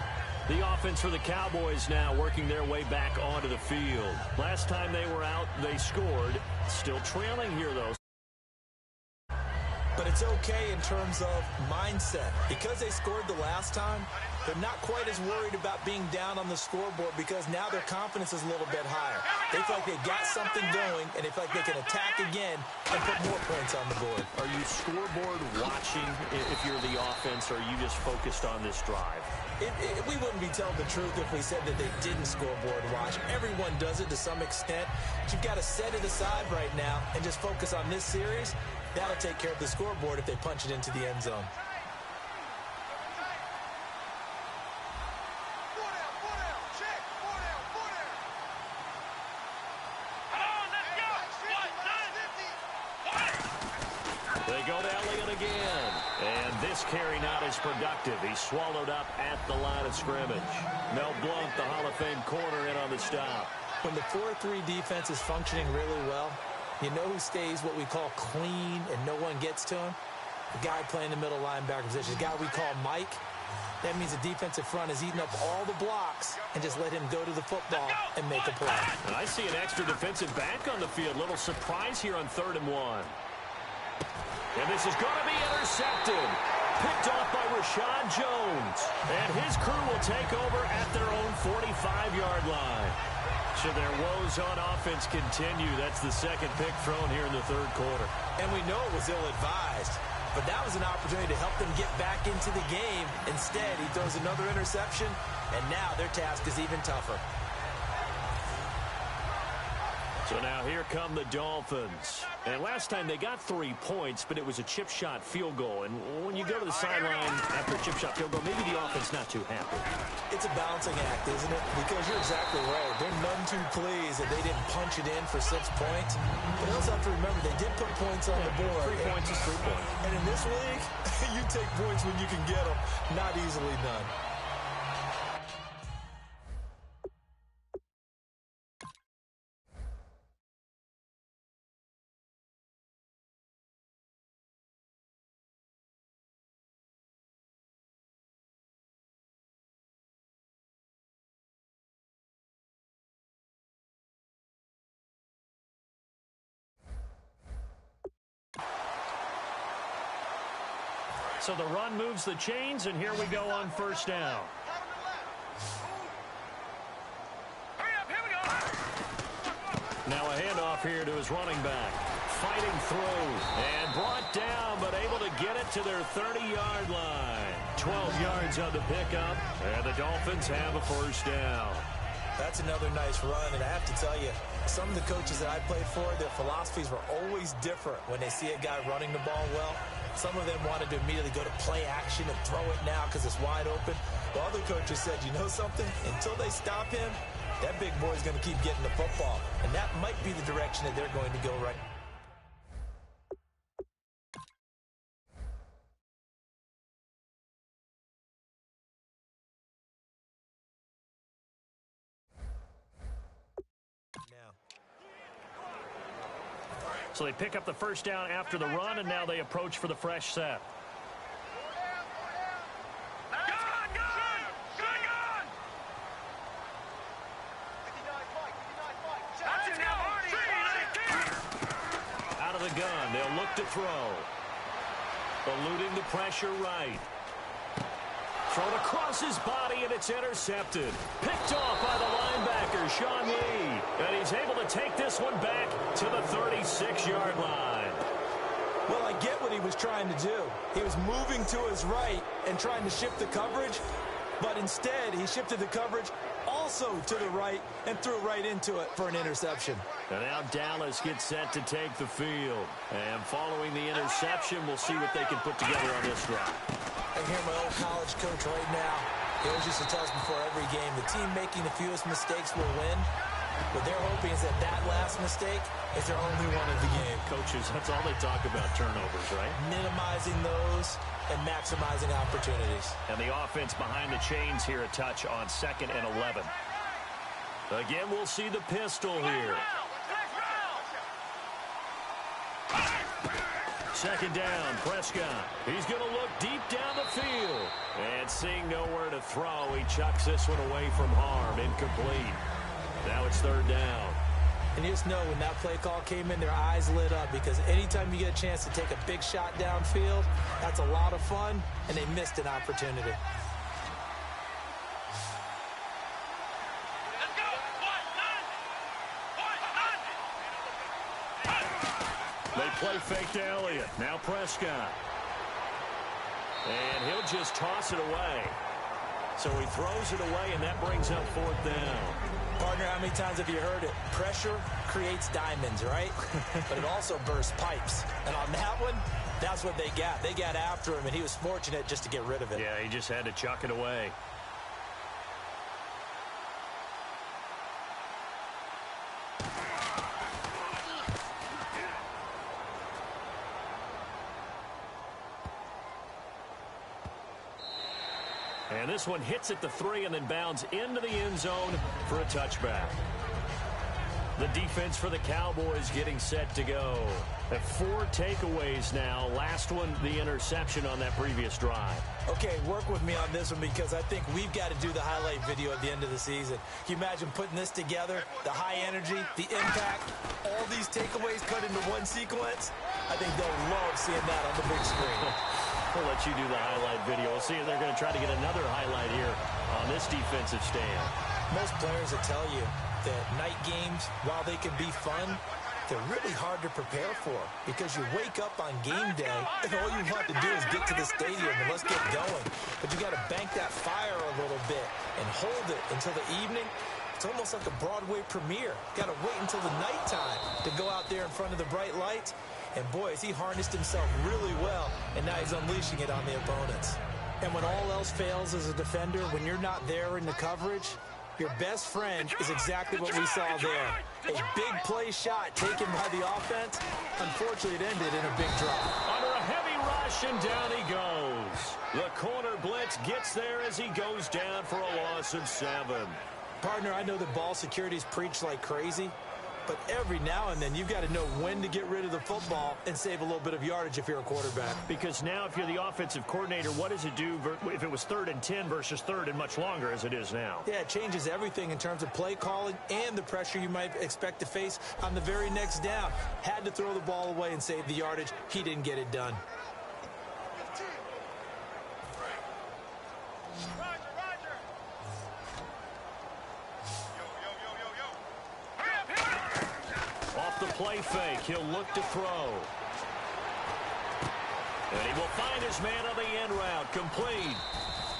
The offense for the Cowboys now working their way back onto the field. Last time they were out, they scored. Still trailing here, though. But it's okay in terms of mindset. Because they scored the last time, they're not quite as worried about being down on the scoreboard because now their confidence is a little bit higher. They feel like they got something going, and they feel like they can attack again and put more points on the board. Are you scoreboard watching if you're the offense, or are you just focused on this drive? We wouldn't be telling the truth if we said that they didn't scoreboard watch. Everyone does it to some extent. But you've got to set it aside right now and just focus on this series. That'll take care of the scoreboard if they punch it into the end zone. They go to Elliott again. And this carry not as productive. He's swallowed up at the line of scrimmage. Mel Blount, the Hall of Fame corner, in on the stop. When the 4-3 defense is functioning really well, you know who stays what we call clean and no one gets to him? The guy playing the middle linebacker position, the guy we call Mike. That means the defensive front is eating up all the blocks and just let him go to the football and make a play. And I see an extra defensive back on the field. Little surprise here on 3rd and 1. And this is going to be intercepted. Picked off by Rashad Jones. And his crew will take over at their own 45-yard line. So their woes on offense continue. That's the second pick thrown here in the 3rd quarter. And we know it was ill-advised. but that was an opportunity to help them get back into the game. Instead, he throws another interception, and now their task is even tougher. So now here come the Dolphins. And last time they got 3 points, but it was a chip shot field goal. And when you go to the sideline after a chip shot field goal, maybe the offense not too happy. It's a balancing act, isn't it? Because you're exactly right. They're none too pleased that they didn't punch it in for 6 points. But they also have to remember they did put points on the board. 3 points is 3 points. And in this league, you take points when you can get them. Not easily done. So the run moves the chains, and here we go on first down. Now a handoff here to his running back. Fighting through and brought down, but able to get it to their 30-yard line. 12 yards on the pickup, and the Dolphins have a first down. That's another nice run, and I have to tell you, some of the coaches that I played for, their philosophies were always different when they see a guy running the ball well. Some of them wanted to immediately go to play action and throw it now because it's wide open. While other coaches said, you know something? Until they stop him, that big boy's going to keep getting the football. And that might be the direction that they're going to go right. So they pick up the first down after the run, and now they approach for the fresh set. Out of the gun, they'll look to throw. Eluding the pressure right. Thrown across his body, and it's intercepted. Picked off by the linebacker, Sean Lee. And he's able to take this one back to the 36-yard line. Well, I get what he was trying to do. He was moving to his right and trying to shift the coverage, but instead he shifted the coverage also to the right and threw right into it for an interception. And now Dallas gets set to take the field. And following the interception, we'll see what they can put together on this drive. I hear my old college coach right now. He always used to tell us before every game, the team making the fewest mistakes will win. What they're hoping is that that last mistake is their only one of the game. Coaches, that's all they talk about, turnovers, right? Minimizing those and maximizing opportunities. And the offense behind the chains here, a touch on 2nd and 11. Again, we'll see the pistol here. Second down, Prescott. He's going to look deep down the field. And seeing nowhere to throw, he chucks this one away from harm. Incomplete. Now it's 3rd down. And you just know when that play call came in, their eyes lit up because anytime you get a chance to take a big shot downfield, that's a lot of fun, and they missed an opportunity. They play fake to Elliott. Now Prescott. And he'll just toss it away. So he throws it away, and that brings up 4th down. Partner, how many times have you heard it? Pressure creates diamonds, right? But it also bursts pipes. And on that one, that's what they got. They got after him, and he was fortunate just to get rid of it. Yeah, he just had to chuck it away. And this one hits at the 3 and then bounds into the end zone for a touchback. The defense for the Cowboys getting set to go. At 4 takeaways now. Last one, the interception on that previous drive. Okay, work with me on this one because I think we've got to do the highlight video at the end of the season. Can you imagine putting this together? The high energy, the impact, all these takeaways cut into one sequence? I think they'll love seeing that on the big screen. We'll let you do the highlight video. We'll see if they're going to try to get another highlight here on this defensive stand. Most players will tell you that night games, while they can be fun, they're really hard to prepare for because you wake up on game day and all you want to do is get to the stadium and let's get going. But you got to bank that fire a little bit and hold it until the evening. It's almost like a Broadway premiere. Got to wait until the nighttime to go out there in front of the bright lights. And boy, has he harnessed himself really well, and now he's unleashing it on the opponents. And when all else fails as a defender, when you're not there in the coverage, your best friend is exactly what we saw there. A big play shot taken by the offense. Unfortunately, it ended in a big drop. Under a heavy rush, and down he goes. The corner blitz gets there as he goes down for a loss of 7. Partner, I know that ball security's preached like crazy, but every now and then you've got to know when to get rid of the football and save a little bit of yardage if you're a quarterback. Because now if you're the offensive coordinator, what does it do if it was 3rd and 10 versus 3rd and much longer as it is now? Yeah, it changes everything in terms of play calling and the pressure you might expect to face on the very next down. Had to throw the ball away and save the yardage. He didn't get it done. The play fake. He'll look to throw. And he will find his man on the end route. Complete.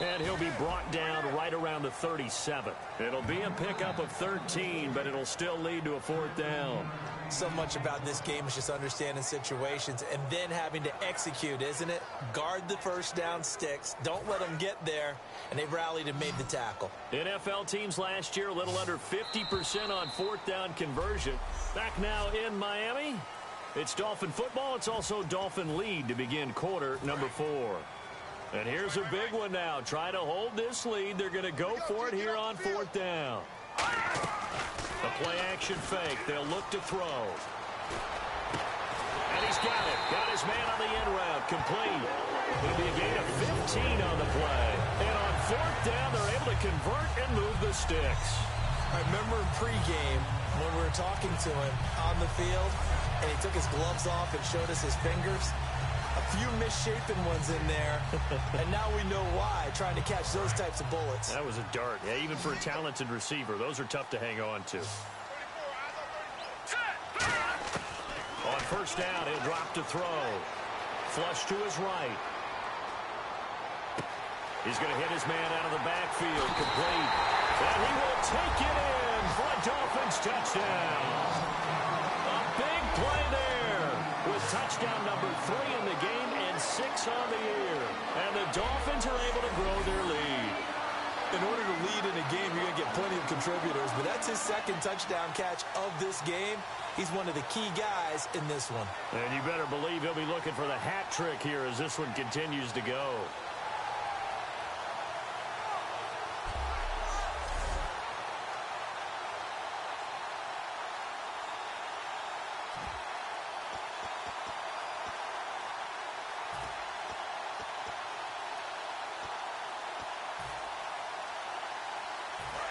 And he'll be brought down right around the 37. It'll be a pickup of 13, but it'll still lead to a 4th down. So much about this game is just understanding situations and then having to execute, isn't it? Guard the first down sticks. Don't let them get there. And they rallied and made the tackle. NFL teams last year a little under 50% on 4th down conversion. Back now in Miami. It's Dolphin football. It's also Dolphin lead to begin quarter number 4. And here's a big one now. Try to hold this lead. They're going to go for it here on 4th down. The play action fake. They'll look to throw. And he's got it. Got his man on the end route. Complete. It'll be a gain of 15 on the play. And on 4th down, they're able to convert and move the sticks. I remember in pregame when we were talking to him on the field, and he took his gloves off and showed us his fingers. A few misshapen ones in there, and now we know why, trying to catch those types of bullets. That was a dart. Yeah, even for a talented receiver, those are tough to hang on to. On 1st down, he'll drop to throw. Flush to his right. He's going to hit his man out of the backfield. Complete. And he will take it in for a Dolphins touchdown. A big play there with touchdown number 3 in the game and 6 on the year. And the Dolphins are able to grow their lead. In order to lead in a game, you're going to get plenty of contributors, but that's his 2nd touchdown catch of this game. He's one of the key guys in this one. And you better believe he'll be looking for the hat trick here as this one continues to go.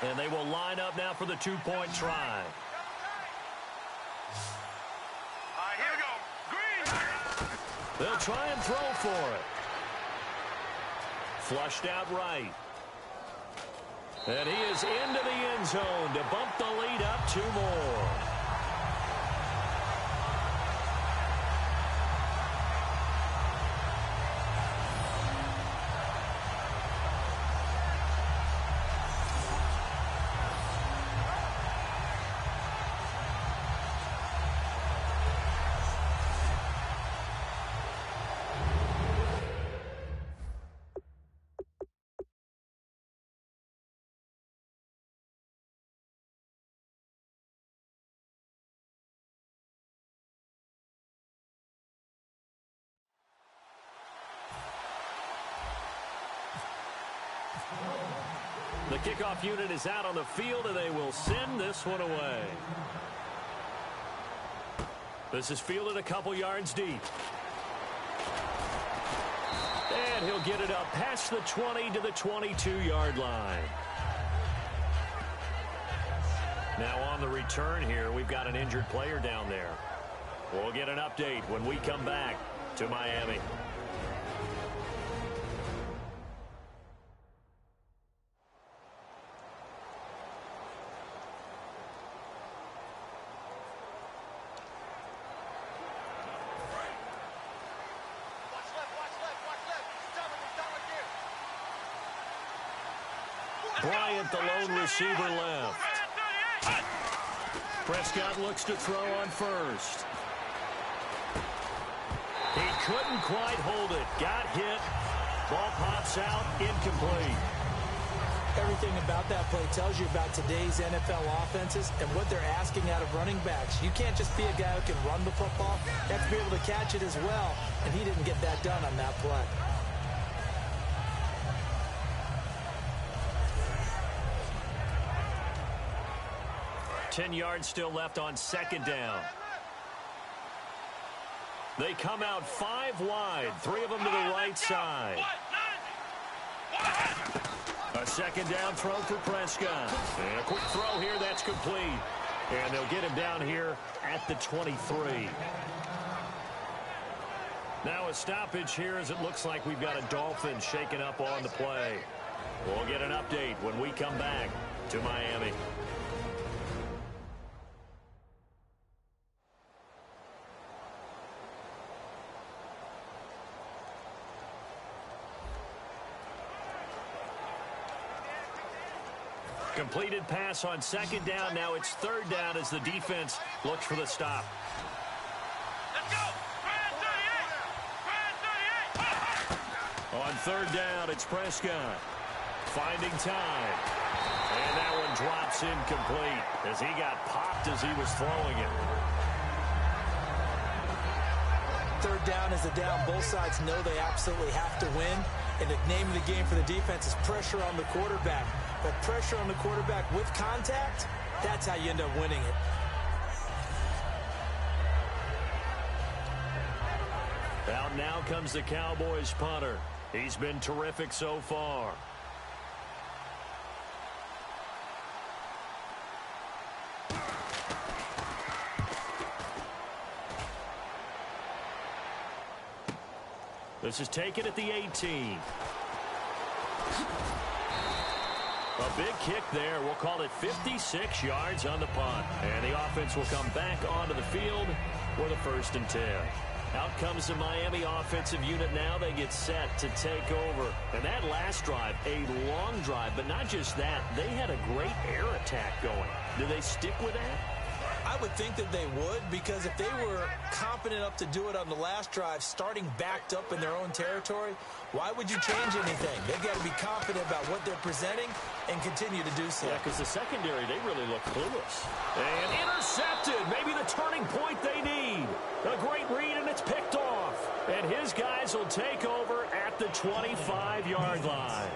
And they will line up now for the 2-point try. All right, here we go. Green. They'll try and throw for it. Flushed out right. And he is into the end zone to bump the lead up 2 more. The kickoff unit is out on the field, and they will send this one away. This is fielded a couple yards deep. And he'll get it up past the 20 to the 22-yard line. Now on the return here, we've got an injured player down there. We'll get an update when we come back to Miami. Bryant, the lone receiver, left. Prescott looks to throw on first. He couldn't quite hold it. Got hit. Ball pops out, incomplete. Everything about that play tells you about today's NFL offenses and what they're asking out of running backs. You can't just be a guy who can run the football. You have to be able to catch it as well, and he didn't get that done on that play. Ten yards still left on second down. They come out 5 wide, 3 of them to the right side. A second down throw for Prescott. And a quick throw here, that's complete. And they'll get him down here at the 23. Now a stoppage here as it looks like we've got a Dolphins shaking up on the play. We'll get an update when we come back to Miami. Completed pass on second down. Now it's third down as the defense looks for the stop. Let's go! On third down, it's Prescott. Finding time. And that one drops incomplete as he got popped as he was throwing it. Third down is a down. Both sides know they absolutely have to win. And the name of the game for the defense is pressure on the quarterback. But pressure on the quarterback with contact, that's how you end up winning it. Out now comes the Cowboys punter. He's been terrific so far. This is taken at the 18. A big kick there. We'll call it 56 yards on the punt. And the offense will come back onto the field for the 1st and 10. Out comes the Miami offensive unit now. They get set to take over. And that last drive, a long drive, but not just that. They had a great air attack going. Do they stick with that? I would think that they would, because if they were confident enough to do it on the last drive, starting backed up in their own territory, why would you change anything? They've got to be confident about what they're presenting and continue to do so. Yeah, because the secondary, they really look clueless. And intercepted. Maybe the turning point they need. A great read, and it's picked off. And his guys will take over at the 25-yard line.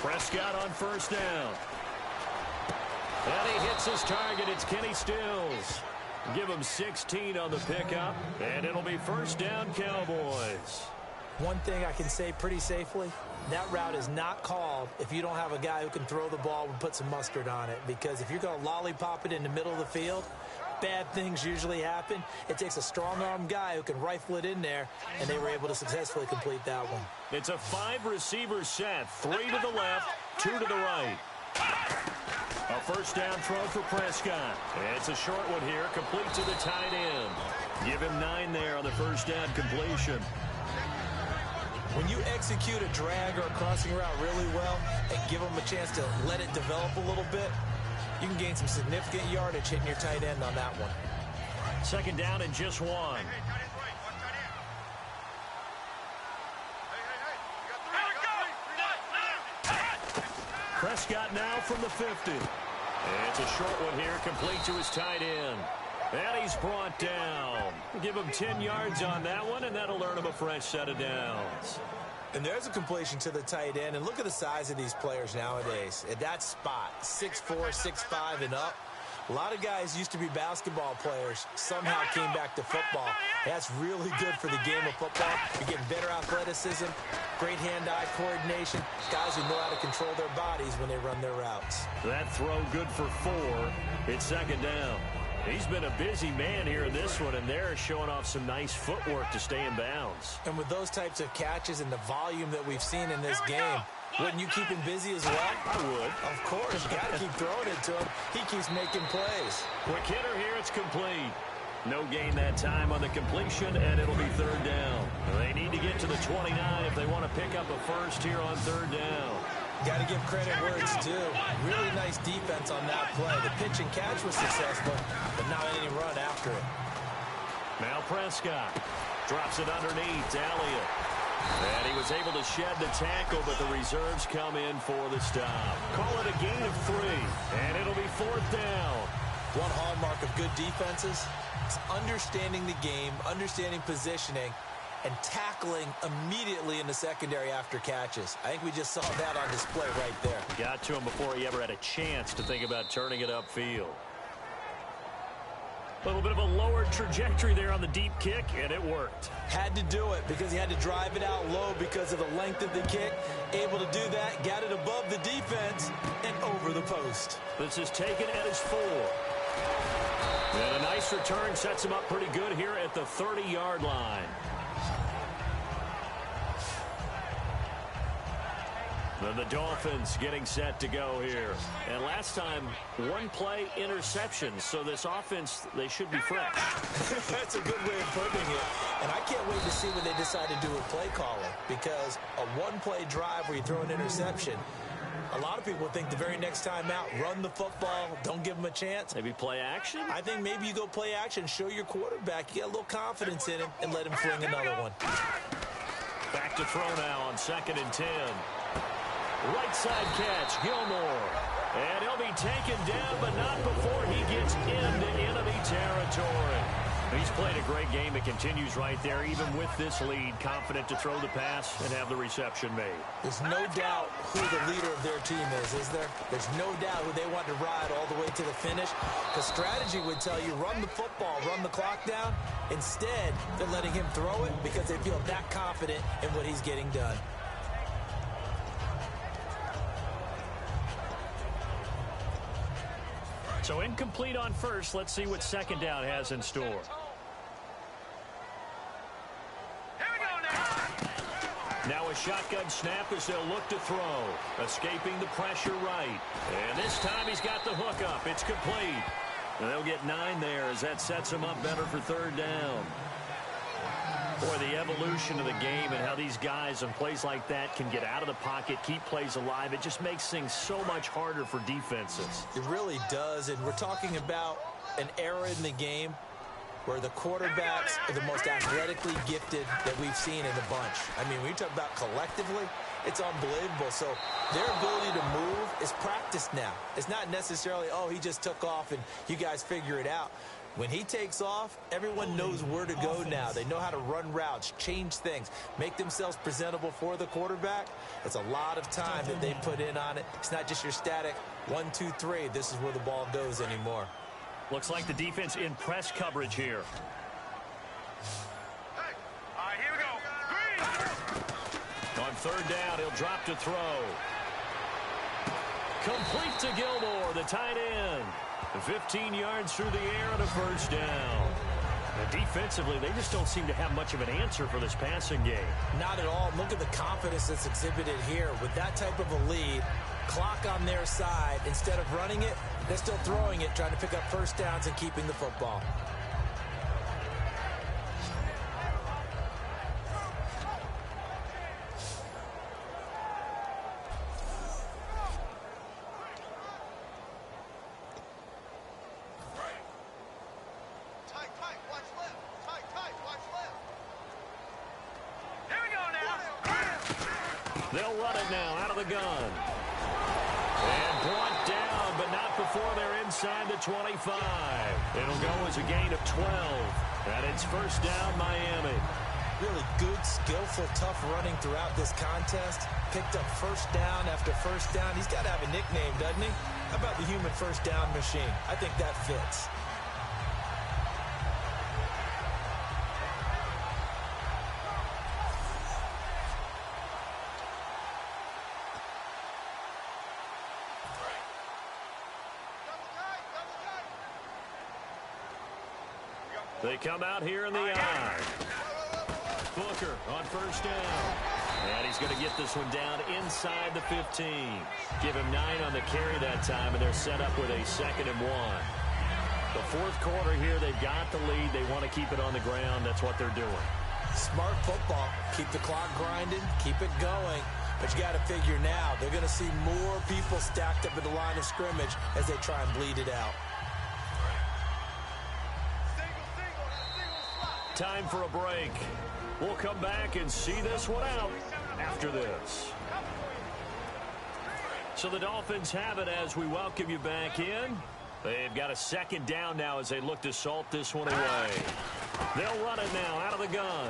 Prescott on first down. And he hits his target. It's Kenny Stills. Give him 16 on the pickup. And it'll be first down, Cowboys. One thing I can say pretty safely, that route is not called if you don't have a guy who can throw the ball and put some mustard on it. Because if you're going to lollipop it in the middle of the field, bad things usually happen. It takes a strong-arm guy who can rifle it in there, and they were able to successfully complete that one. It's a 5-receiver set. 3 to the left, 2 to the right. A first down throw for Prescott. It's a short one here, complete to the tight end. Give him 9 there on the first down completion. When you execute a drag or a crossing route really well and give them a chance to let it develop a little bit, you can gain some significant yardage hitting your tight end on that one. Second down and just 1. Prescott now from the 50. It's a short one here, complete to his tight end. And he's brought down. Give him 10 yards on that one, and that'll earn him a fresh set of downs. And there's a completion to the tight end. And look at the size of these players nowadays. At that spot, 6'4", 6'5", and up. A lot of guys used to be basketball players, somehow came back to football. That's really good for the game of football. You're getting better athleticism, great hand-eye coordination, guys who know how to control their bodies when they run their routes. That throw good for 4. It's second down. He's been a busy man here in this one, and they're showing off some nice footwork to stay in bounds. And with those types of catches and the volume that we've seen in this game, Wouldn't you keep him busy as well? I would. Of course. You got to keep throwing it to him. He keeps making plays. Quick hitter here. It's complete. No gain that time on the completion, and it'll be third down. They need to get to the 29 if they want to pick up a first here on third down. Got to give credit where it's due. Really nice defense on that play. The pitch and catch was successful, but not any run after it. Now Prescott drops it underneath to Elliott. And he was able to shed the tackle, but the reserves come in for the stop. Call it a gain of 3, and it'll be fourth down. One hallmark of good defenses is understanding the game, understanding positioning, and tackling immediately in the secondary after catches. I think we just saw that on display right there. Got to him before he ever had a chance to think about turning it upfield. A little bit of a lower trajectory there on the deep kick, and it worked. Had to do it because he had to drive it out low because of the length of the kick. Able to do that, got it above the defense, and over the post. This is taken at his 4. And a nice return sets him up pretty good here at the 30-yard line. And the Dolphins getting set to go here. And last time, one play interception. So this offense, they should be fresh. That's a good way of putting it. And I can't wait to see what they decide to do with play calling. Because a one-play drive where you throw an interception, a lot of people think the very next time out, run the football, don't give them a chance. Maybe play action? I think maybe you go play action, show your quarterback, you get a little confidence in him, and let him fling another one. Back to throw now on 2nd and 10. Right side catch, Gilmore. And he'll be taken down, but not before he gets into enemy territory. He's played a great game. It continues right there, even with this lead. Confident to throw the pass and have the reception made. There's no doubt who the leader of their team is there? There's no doubt who they want to ride all the way to the finish. Because strategy would tell you, run the football, run the clock down. Instead, they're letting him throw it because they feel that confident in what he's getting done. So incomplete on first. Let's see what second down has in store. Here we go now. Now a shotgun snap as they'll look to throw. Escaping the pressure right. And this time he's got the hook up. It's complete. And they'll get 9 there as that sets him up better for third down. Boy, the evolution of the game and how these guys on plays like that can get out of the pocket, keep plays alive, it just makes things so much harder for defenses. It really does, and we're talking about an era in the game where the quarterbacks are the most athletically gifted that we've seen in the bunch. I mean, when you talk about collectively, it's unbelievable. So their ability to move is practiced now. It's not necessarily, oh, he just took off and you guys figure it out. When he takes off, everyone knows where to go now. They know how to run routes, change things, make themselves presentable for the quarterback. It's a lot of time that they put in on it. It's not just your static 1, 2, 3. This is where the ball goes anymore. Looks like the defense in press coverage here. Hey, all right, here we go. Green. On third down, he'll drop to throw. Complete to Gilmore, the tight end. 15 yards through the air and a first down. And defensively, they just don't seem to have much of an answer for this passing game. Not at all. Look at the confidence that's exhibited here. With that type of a lead, clock on their side, instead of running it, they're still throwing it, trying to pick up first downs and keeping the football. They'll run it now out of the gun. And brought down, but not before they're inside the 25. It'll go as a gain of 12. And it's first down, Miami. Really good, skillful, tough running throughout this contest. Picked up first down after first down. He's got to have a nickname, doesn't he? How about the human first down machine? I think that fits. They come out here in the eye. Booker on first down. And he's going to get this one down inside the 15. Give him 9 on the carry that time, and they're set up with a 2nd and 1. The fourth quarter here, they've got the lead. They want to keep it on the ground. That's what they're doing. Smart football. Keep the clock grinding. Keep it going. But you got to figure now, they're going to see more people stacked up at the line of scrimmage as they try and bleed it out. Time for a break. We'll come back and see this one out after this. So the Dolphins have it as we welcome you back in. They've got a 2nd down now as they look to salt this one away. They'll run it now out of the gun.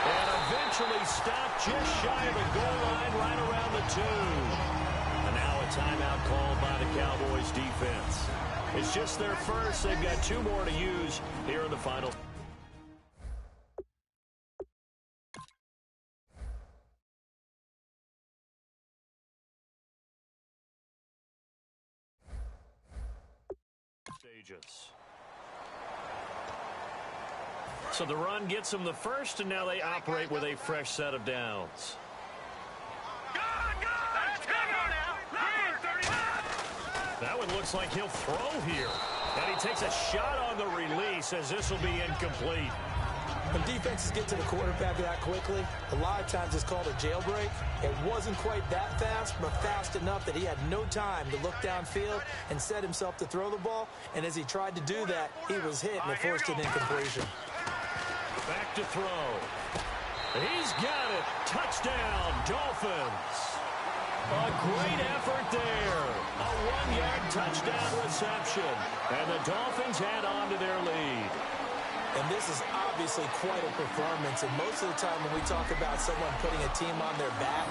And eventually stopped just shy of the goal line right around the 2. And now a timeout called by the Cowboys defense. It's just their first. They've got 2 more to use here in the final. Stages. So the run gets them the first, and now they operate with a fresh set of downs. That one looks like he'll throw here. And he takes a shot on the release as this will be incomplete. When defenses get to the quarterback that quickly, a lot of times it's called a jailbreak. It wasn't quite that fast, but fast enough that he had no time to look downfield and set himself to throw the ball. And as he tried to do that, he was hit and it forced an incompletion. Back to throw. He's got it. Touchdown, Dolphins. A great effort there. A 1-yard touchdown reception. And the Dolphins add on to their lead. And this is obviously quite a performance. And most of the time when we talk about someone putting a team on their back,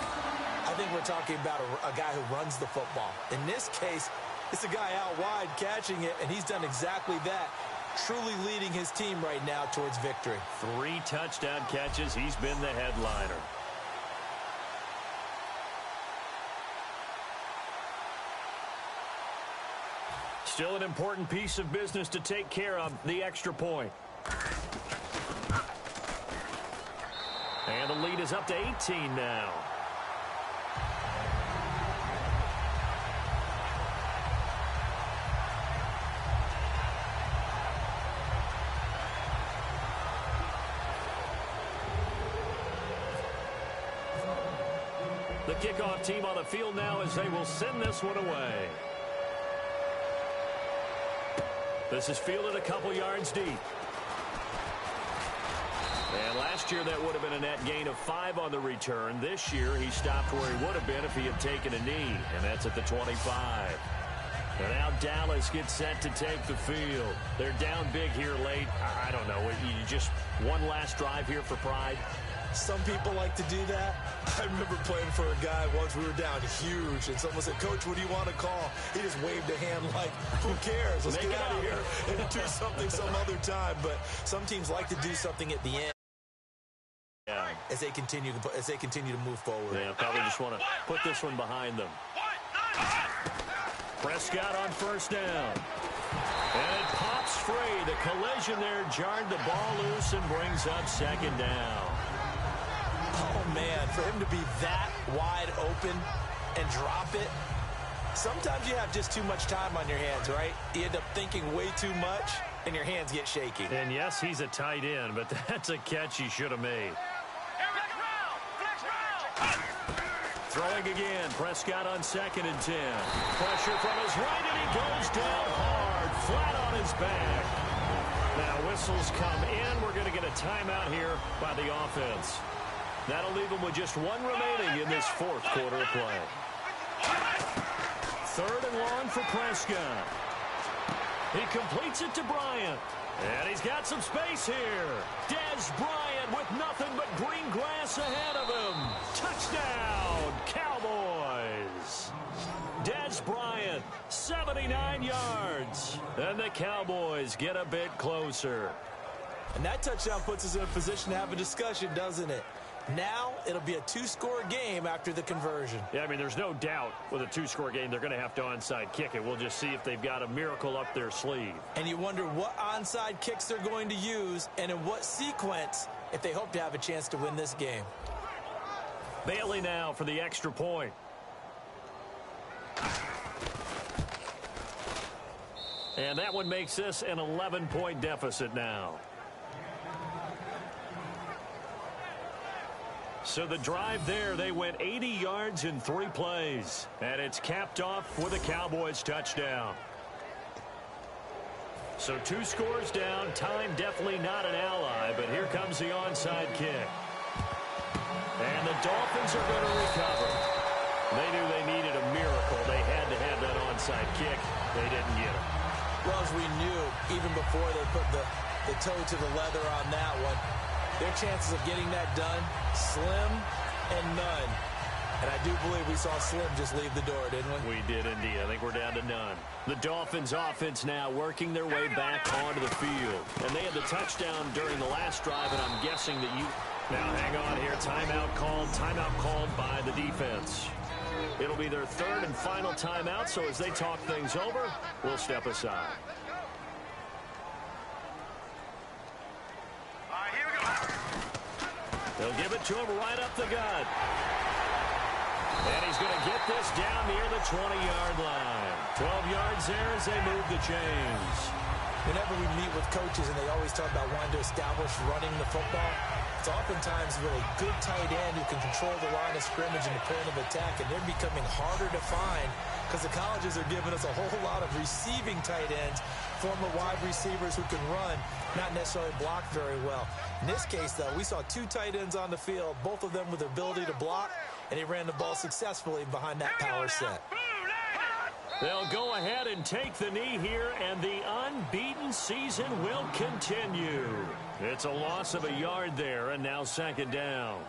I think we're talking about a guy who runs the football. In this case, it's a guy out wide catching it, and he's done exactly that. Truly leading his team right now towards victory. 3 touchdown catches. He's been the headliner. Still an important piece of business to take care of, the extra point. And the lead is up to 18 now. The kickoff team on the field now as they will send this one away. This is fielded a couple yards deep. And last year that would have been a net gain of 5 on the return. This year he stopped where he would have been if he had taken a knee, and that's at the 25. And now Dallas gets set to take the field. They're down big here late. I don't know. You just one last drive here for pride. Some people like to do that. I remember playing for a guy once. We were down huge, and someone said, "Coach, what do you want to call?" He just waved a hand like, "Who cares? Let's get out of here and do something some other time." But some teams like to do something at the end. Yeah. As they continue to move forward. Yeah, probably just want to put this one behind them. Prescott on first down. And it pops free. The collision there jarred the ball loose and brings up 2nd down. Oh, man, for him to be that wide open and drop it, sometimes you have just too much time on your hands, right? You end up thinking way too much, and your hands get shaky. And, yes, he's a tight end, but that's a catch he should have made. Throwing again, Prescott on 2nd and 10. Pressure from his right, and he goes down hard, flat on his back. Now whistles come in. We're going to get a timeout here by the offense. That'll leave him with just 1 remaining in this 4th quarter of play. 3rd and long for Prescott. He completes it to Bryant. And he's got some space here. Dez Bryant with nothing but green grass ahead of him. Touchdown, Cowboys. Dez Bryant, 79 yards. And the Cowboys get a bit closer. And that touchdown puts us in a position to have a discussion, doesn't it? Now it'll be a 2-score game after the conversion. Yeah, I mean, there's no doubt with a 2-score game they're going to have to onside kick it. We'll just see if they've got a miracle up their sleeve. And you wonder what onside kicks they're going to use and in what sequence if they hope to have a chance to win this game. Bailey now for the extra point. And that one makes this an 11-point deficit now. So the drive there, they went 80 yards in 3 plays. And it's capped off with a Cowboys touchdown. So 2 scores down. Time definitely not an ally, but here comes the onside kick. And the Dolphins are going to recover. They knew they needed a miracle. They had to have that onside kick. They didn't get it. Well, as we knew, even before they put the toe to the leather on that one, their chances of getting that done, slim and none. And I do believe we saw Slim just leave the door, didn't we? We did indeed. I think we're down to none. The Dolphins offense now working their way back onto the field. And they had the touchdown during the last drive, and I'm guessing that you... Now hang on here. Timeout called by the defense. It'll be their 3rd and final timeout, so as they talk things over, we'll step aside. All right, here we go. They'll give it to him right up the gut. And he's going to get this down near the 20-yard line. 12 yards there as they move the chains. Whenever we meet with coaches and they always talk about wanting to establish running the football, it's oftentimes a really good tight end who can control the line of scrimmage and the point of attack, and they're becoming harder to find because the colleges are giving us a whole lot of receiving tight ends, former wide receivers who can run, not necessarily block very well. In this case, though, we saw 2 tight ends on the field, both of them with the ability to block, and he ran the ball successfully behind that power set. They'll go ahead and take the knee here, and the unbeaten season will continue. It's a loss of a yard there, and now 2nd down.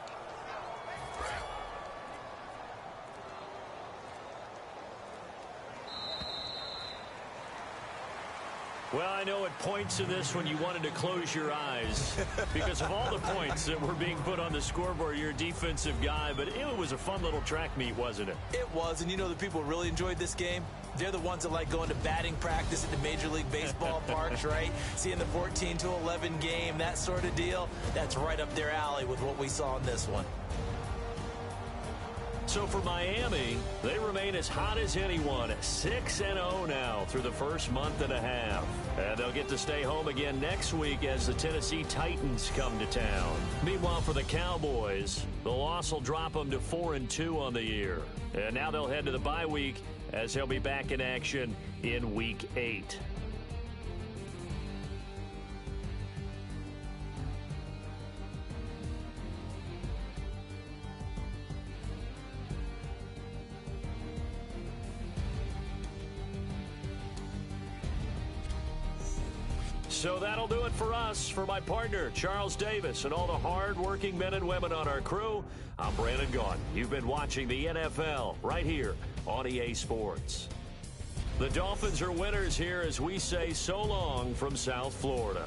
Well, I know at points in this when you wanted to close your eyes because of all the points that were being put on the scoreboard. You're a defensive guy, but it was a fun little track meet, wasn't it? It was, and you know the people who really enjoyed this game? They're the ones that like going to batting practice at the Major League Baseball parks, right? Seeing the 14-11 game, that sort of deal. That's right up their alley with what we saw in this one. So for Miami, they remain as hot as anyone, 6-0 now through the first month and a half. And they'll get to stay home again next week as the Tennessee Titans come to town. Meanwhile, for the Cowboys, the loss will drop them to 4-2 on the year. And now they'll head to the bye week as they'll be back in action in Week 8. So that'll do it for us. For my partner, Charles Davis, and all the hard-working men and women on our crew, I'm Brandon Gaughan. You've been watching the NFL right here on EA Sports. The Dolphins are winners here as we say so long from South Florida.